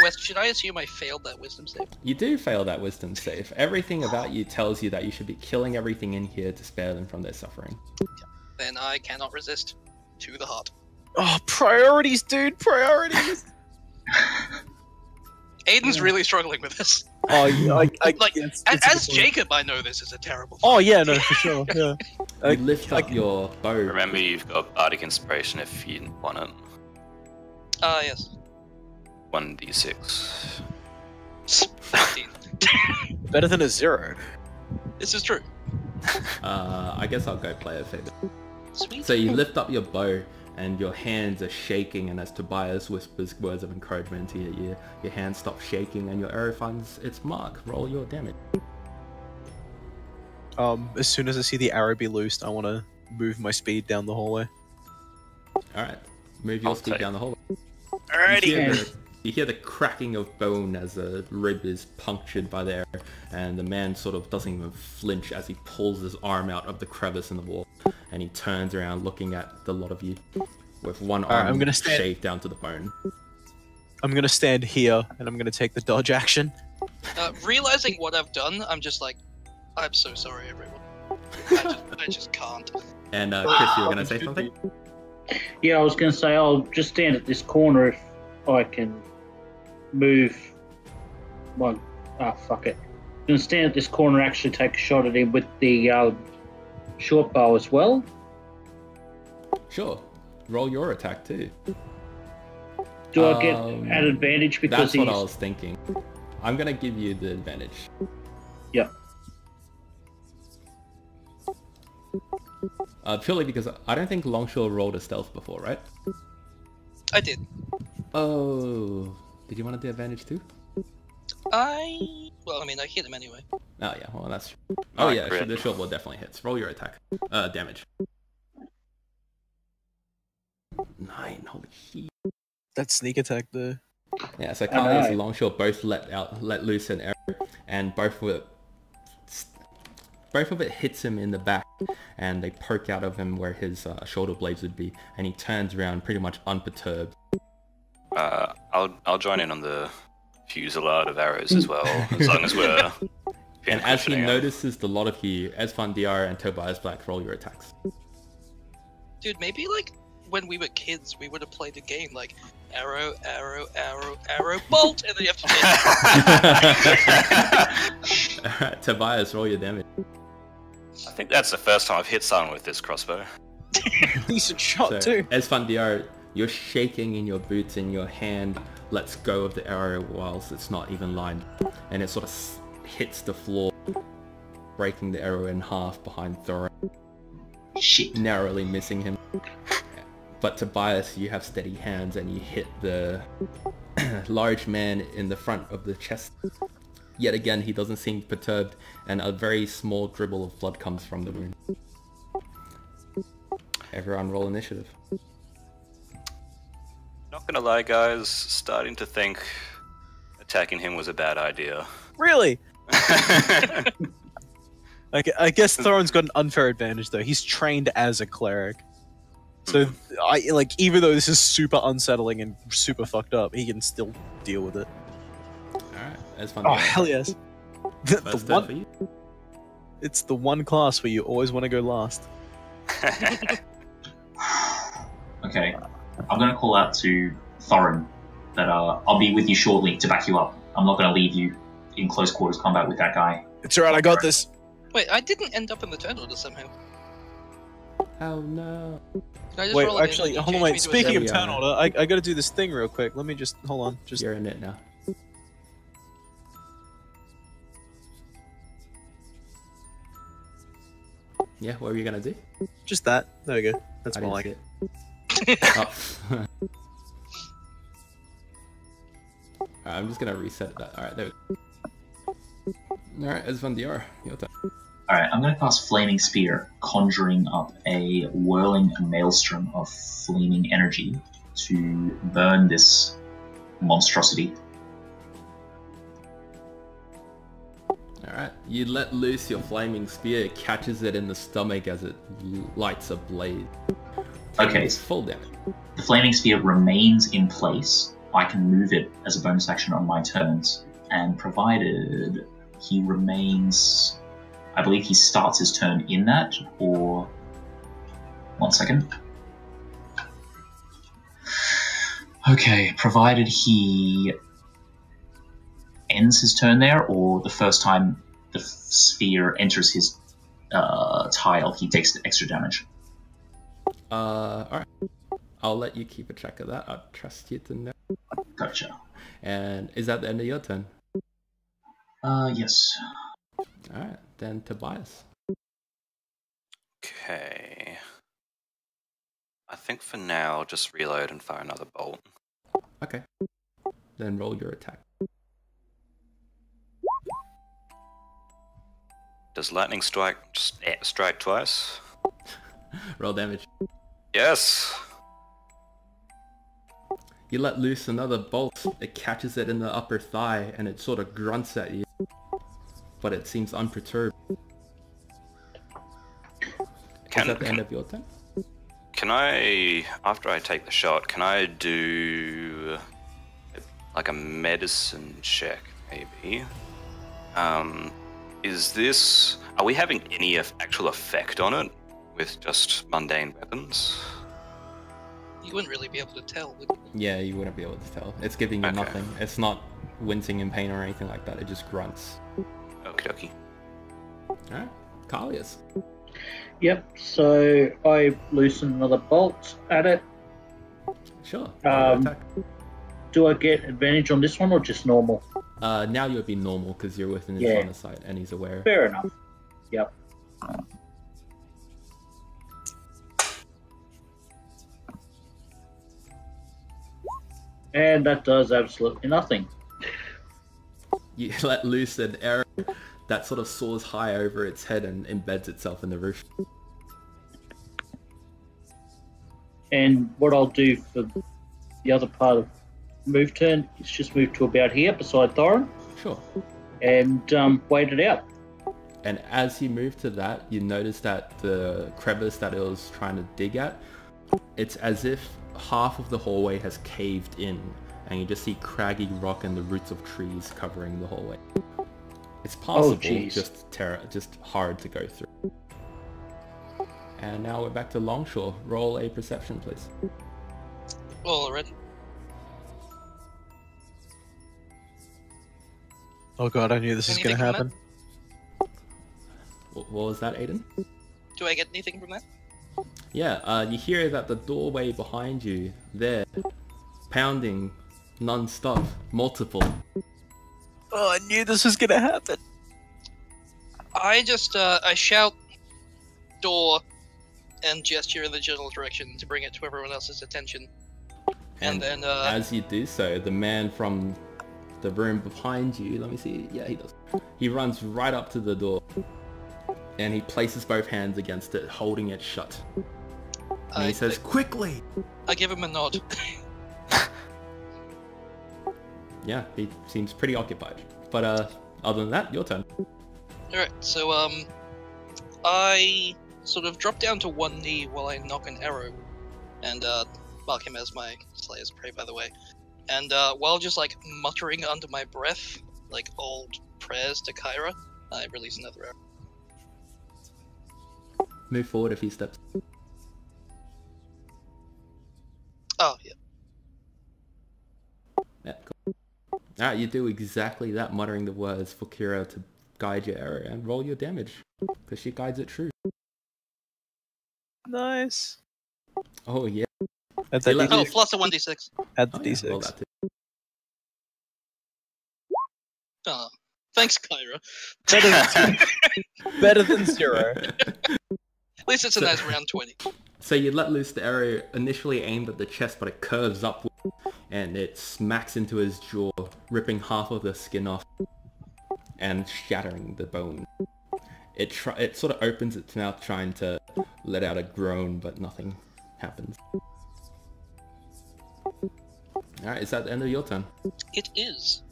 West, should I assume I failed that wisdom save? You do fail that wisdom save. Everything about you tells you that you should be killing everything in here to spare them from their suffering. Then I cannot resist. To the heart. Oh, priorities, dude, priorities. Aiden's really struggling with this. Oh, yeah, Like, it's as a good point. Jacob, I know this is a terrible. Oh yeah, no, for sure. Yeah. You lift up your bow. Remember, you've got Bardic Inspiration if you want it. Yes. 1d6. 15. Better than a 0. This is true. I guess I'll go player favorite. Sweet. So you lift up your bow and your hands are shaking, and as Tobias whispers words of encouragement into your ear, your hands stop shaking and your arrow finds its mark. Roll your damage. As soon as I see the arrow be loosed, I want to move my speed down the hallway. Alright, move your I'll speed take- down the hallway. Alrighty. You hear the cracking of bone as a rib is punctured by the arrow, and the man sort of doesn't even flinch as he pulls his arm out of the crevice in the wall, and he turns around looking at the lot of you with one arm I'm gonna stand- shaved down to the bone. I'm gonna stand here and I'm gonna take the dodge action. Realizing what I've done, I'm just like, I'm so sorry, everyone. I just can't. And Chris, you were going to say something? Yeah, I was going to say I'll just stand at this corner if I can move my... fuck it. I'm going to stand at this corner and actually take a shot at him with the short bow as well. Sure. Roll your attack too. Do I get an advantage because That's what I was thinking. I'm going to give you the advantage. Yep. Purely because I don't think Longshore rolled a stealth before, right? I did. Oh, did you want to do advantage too? Well, I mean, I hit him anyway. Oh yeah, well that's true. Oh yeah, crit. the short bow definitely hits. Roll your attack. Damage. 9, holy shit. That sneak attack though. Yeah, so Kali and Alright. Longshore both let loose an arrow, and both of it hits him in the back, and they poke out of him where his shoulder blades would be, and he turns around pretty much unperturbed. I'll join in on the fusillade of arrows as well, as long as we're. And as he cushioning it. notices the lot of you, Esfandiar and Tobias Black, roll your attacks. Dude, maybe like when we were kids, we would have played a game like arrow, arrow, arrow, arrow, bolt, and then you have to hit. Alright, Tobias, roll your damage. I think that's the first time I've hit someone with this crossbow. Decent shot So, too. Esfandiar, you're shaking in your boots and your hand lets go of the arrow whilst it's not even lined, and it sort of hits the floor, breaking the arrow in half behind Thorin, Shit. narrowly missing him. But Tobias, you have steady hands and you hit the large man in the front of the chest. Yet again, he doesn't seem perturbed, and a very small dribble of blood comes from the wound. Everyone roll initiative. Not gonna lie, guys, starting to think attacking him was a bad idea. Really? I guess Thorin's got an unfair advantage though. He's trained as a cleric. So even though this is super unsettling and super fucked up, he can still deal with it. Alright, that's fun. Oh hell yes! The First turn for one, you. it's the one class where you always want to go last. Okay, I'm going to call out to Thorin that I'll be with you shortly to back you up. I'm not going to leave you in close quarters combat with that guy. It's alright, I got this. Wait, I didn't end up in the turn order somehow. Oh no. Can I just Wait, roll it in actually, and you hold on, change me wait. to a Speaking of There we turn are. order, I gotta do this thing real quick. Let me just, hold on. Just You're in it now. Yeah, what were you gonna do? Just that. There we go. That's I more didn't like see it. Oh. Alright, I'm just gonna reset that. Alright, there we go. Alright, Esfandiar, your turn. Alright, I'm going to cast Flaming Spear, conjuring up a whirling maelstrom of flaming energy to burn this monstrosity. Alright, you let loose your flaming spear, it catches it in the stomach as it lights a blaze. Okay. It's full damage. The Flaming Spear remains in place, I can move it as a bonus action on my turns, and provided he remains, I believe he starts his turn in that, or 1 second. Okay, provided he ends his turn there, or the first time the sphere enters his tile, he takes the extra damage. Alright. I'll let you keep a track of that. I trust you to know. Gotcha. And is that the end of your turn? Yes. Alright, then Tobias. Okay. I think for now, I'll just reload and fire another bolt. Okay. Then roll your attack. Does lightning strike just strike twice? Roll damage. Yes! You let loose another bolt. It catches it in the upper thigh and it sort of grunts at you. But it seems unperturbed. Is that the end of your turn? Can I, after I take the shot, can I do like a medicine check, maybe? Is this, are we having any actual effect on it with just mundane weapons? You wouldn't really be able to tell, would you? Yeah, you wouldn't be able to tell. It's giving you Okay. nothing. It's not wincing in pain or anything like that. It just grunts. Okie dokie. Alright, Kalias. Yep, so I loosen another bolt at it. Sure. roll your attack. Do I get advantage on this one or just normal? Now you'll be normal because you're within his Yeah. line of sight and he's aware. Fair enough. Yep. And that does absolutely nothing. You let loose an arrow that sort of soars high over its head and embeds itself in the roof. And what I'll do for the other part of move turn is just move to about here beside Thorin Sure. and wait it out. And as you move to that, you notice that the crevice that it was trying to dig at, it's as if half of the hallway has caved in, and you just see craggy rock and the roots of trees covering the hallway. It's possible, jeez. just hard to go through. And now we're back to Longshore. Roll a perception, please. Already. Oh god, I knew this was Anything going to from happen. What was that, Aiden? Do I get anything from that? Yeah, you hear that the doorway behind you, there, pounding, non-stop, multiple. Oh, I knew this was going to happen. I just, I shout door and gesture in the general direction to bring it to everyone else's attention. And then, as you do so, the man from the room behind you, let me see, yeah, he does. He runs right up to the door, and he places both hands against it, holding it shut. And he says, quickly! I give him a nod. Yeah, he seems pretty occupied. But other than that, your turn. Alright, so, I sort of drop down to one knee while I knock an arrow, and, mark him as my Slayer's Prey, by the way. And, while just, like, muttering under my breath, like old prayers to Kyra, I release another arrow. Move forward a few steps. Oh, yeah. Yeah, cool. Alright, you do exactly that, muttering the words for Kira to guide your arrow, and roll your damage, because she guides it true. Nice. Oh, yeah. Add that You let D6. Oh, plus a 1d6. Add the Oh, yeah, roll D6. that too. Oh, thanks, Kyra. Better than 0. At least it's a nice round 20. So you let loose the arrow, initially aimed at the chest, but it curves upward, and it smacks into his jaw, ripping half of the skin off, and shattering the bone. It sort of opens its mouth, trying to let out a groan, but nothing happens. Alright, is that the end of your turn? It is.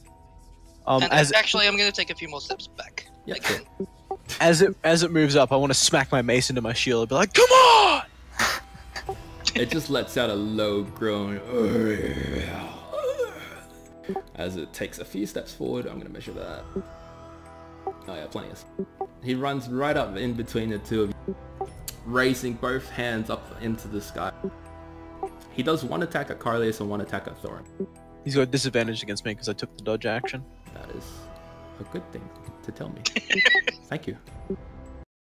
Um, And as actually, I'm going to take a few more steps back. Yeah, Again. as it moves up, I want to smack my mace into my shield and be like, "Come on!" It just lets out a low groan. as it takes a few steps forward. I'm gonna measure that. Oh yeah, plenty of. He runs right up in between the two of you, raising both hands up into the sky. He does one attack at Carlius and one attack at Thorin. He's got disadvantage against me because I took the dodge action. That is a good thing to tell me. Thank you.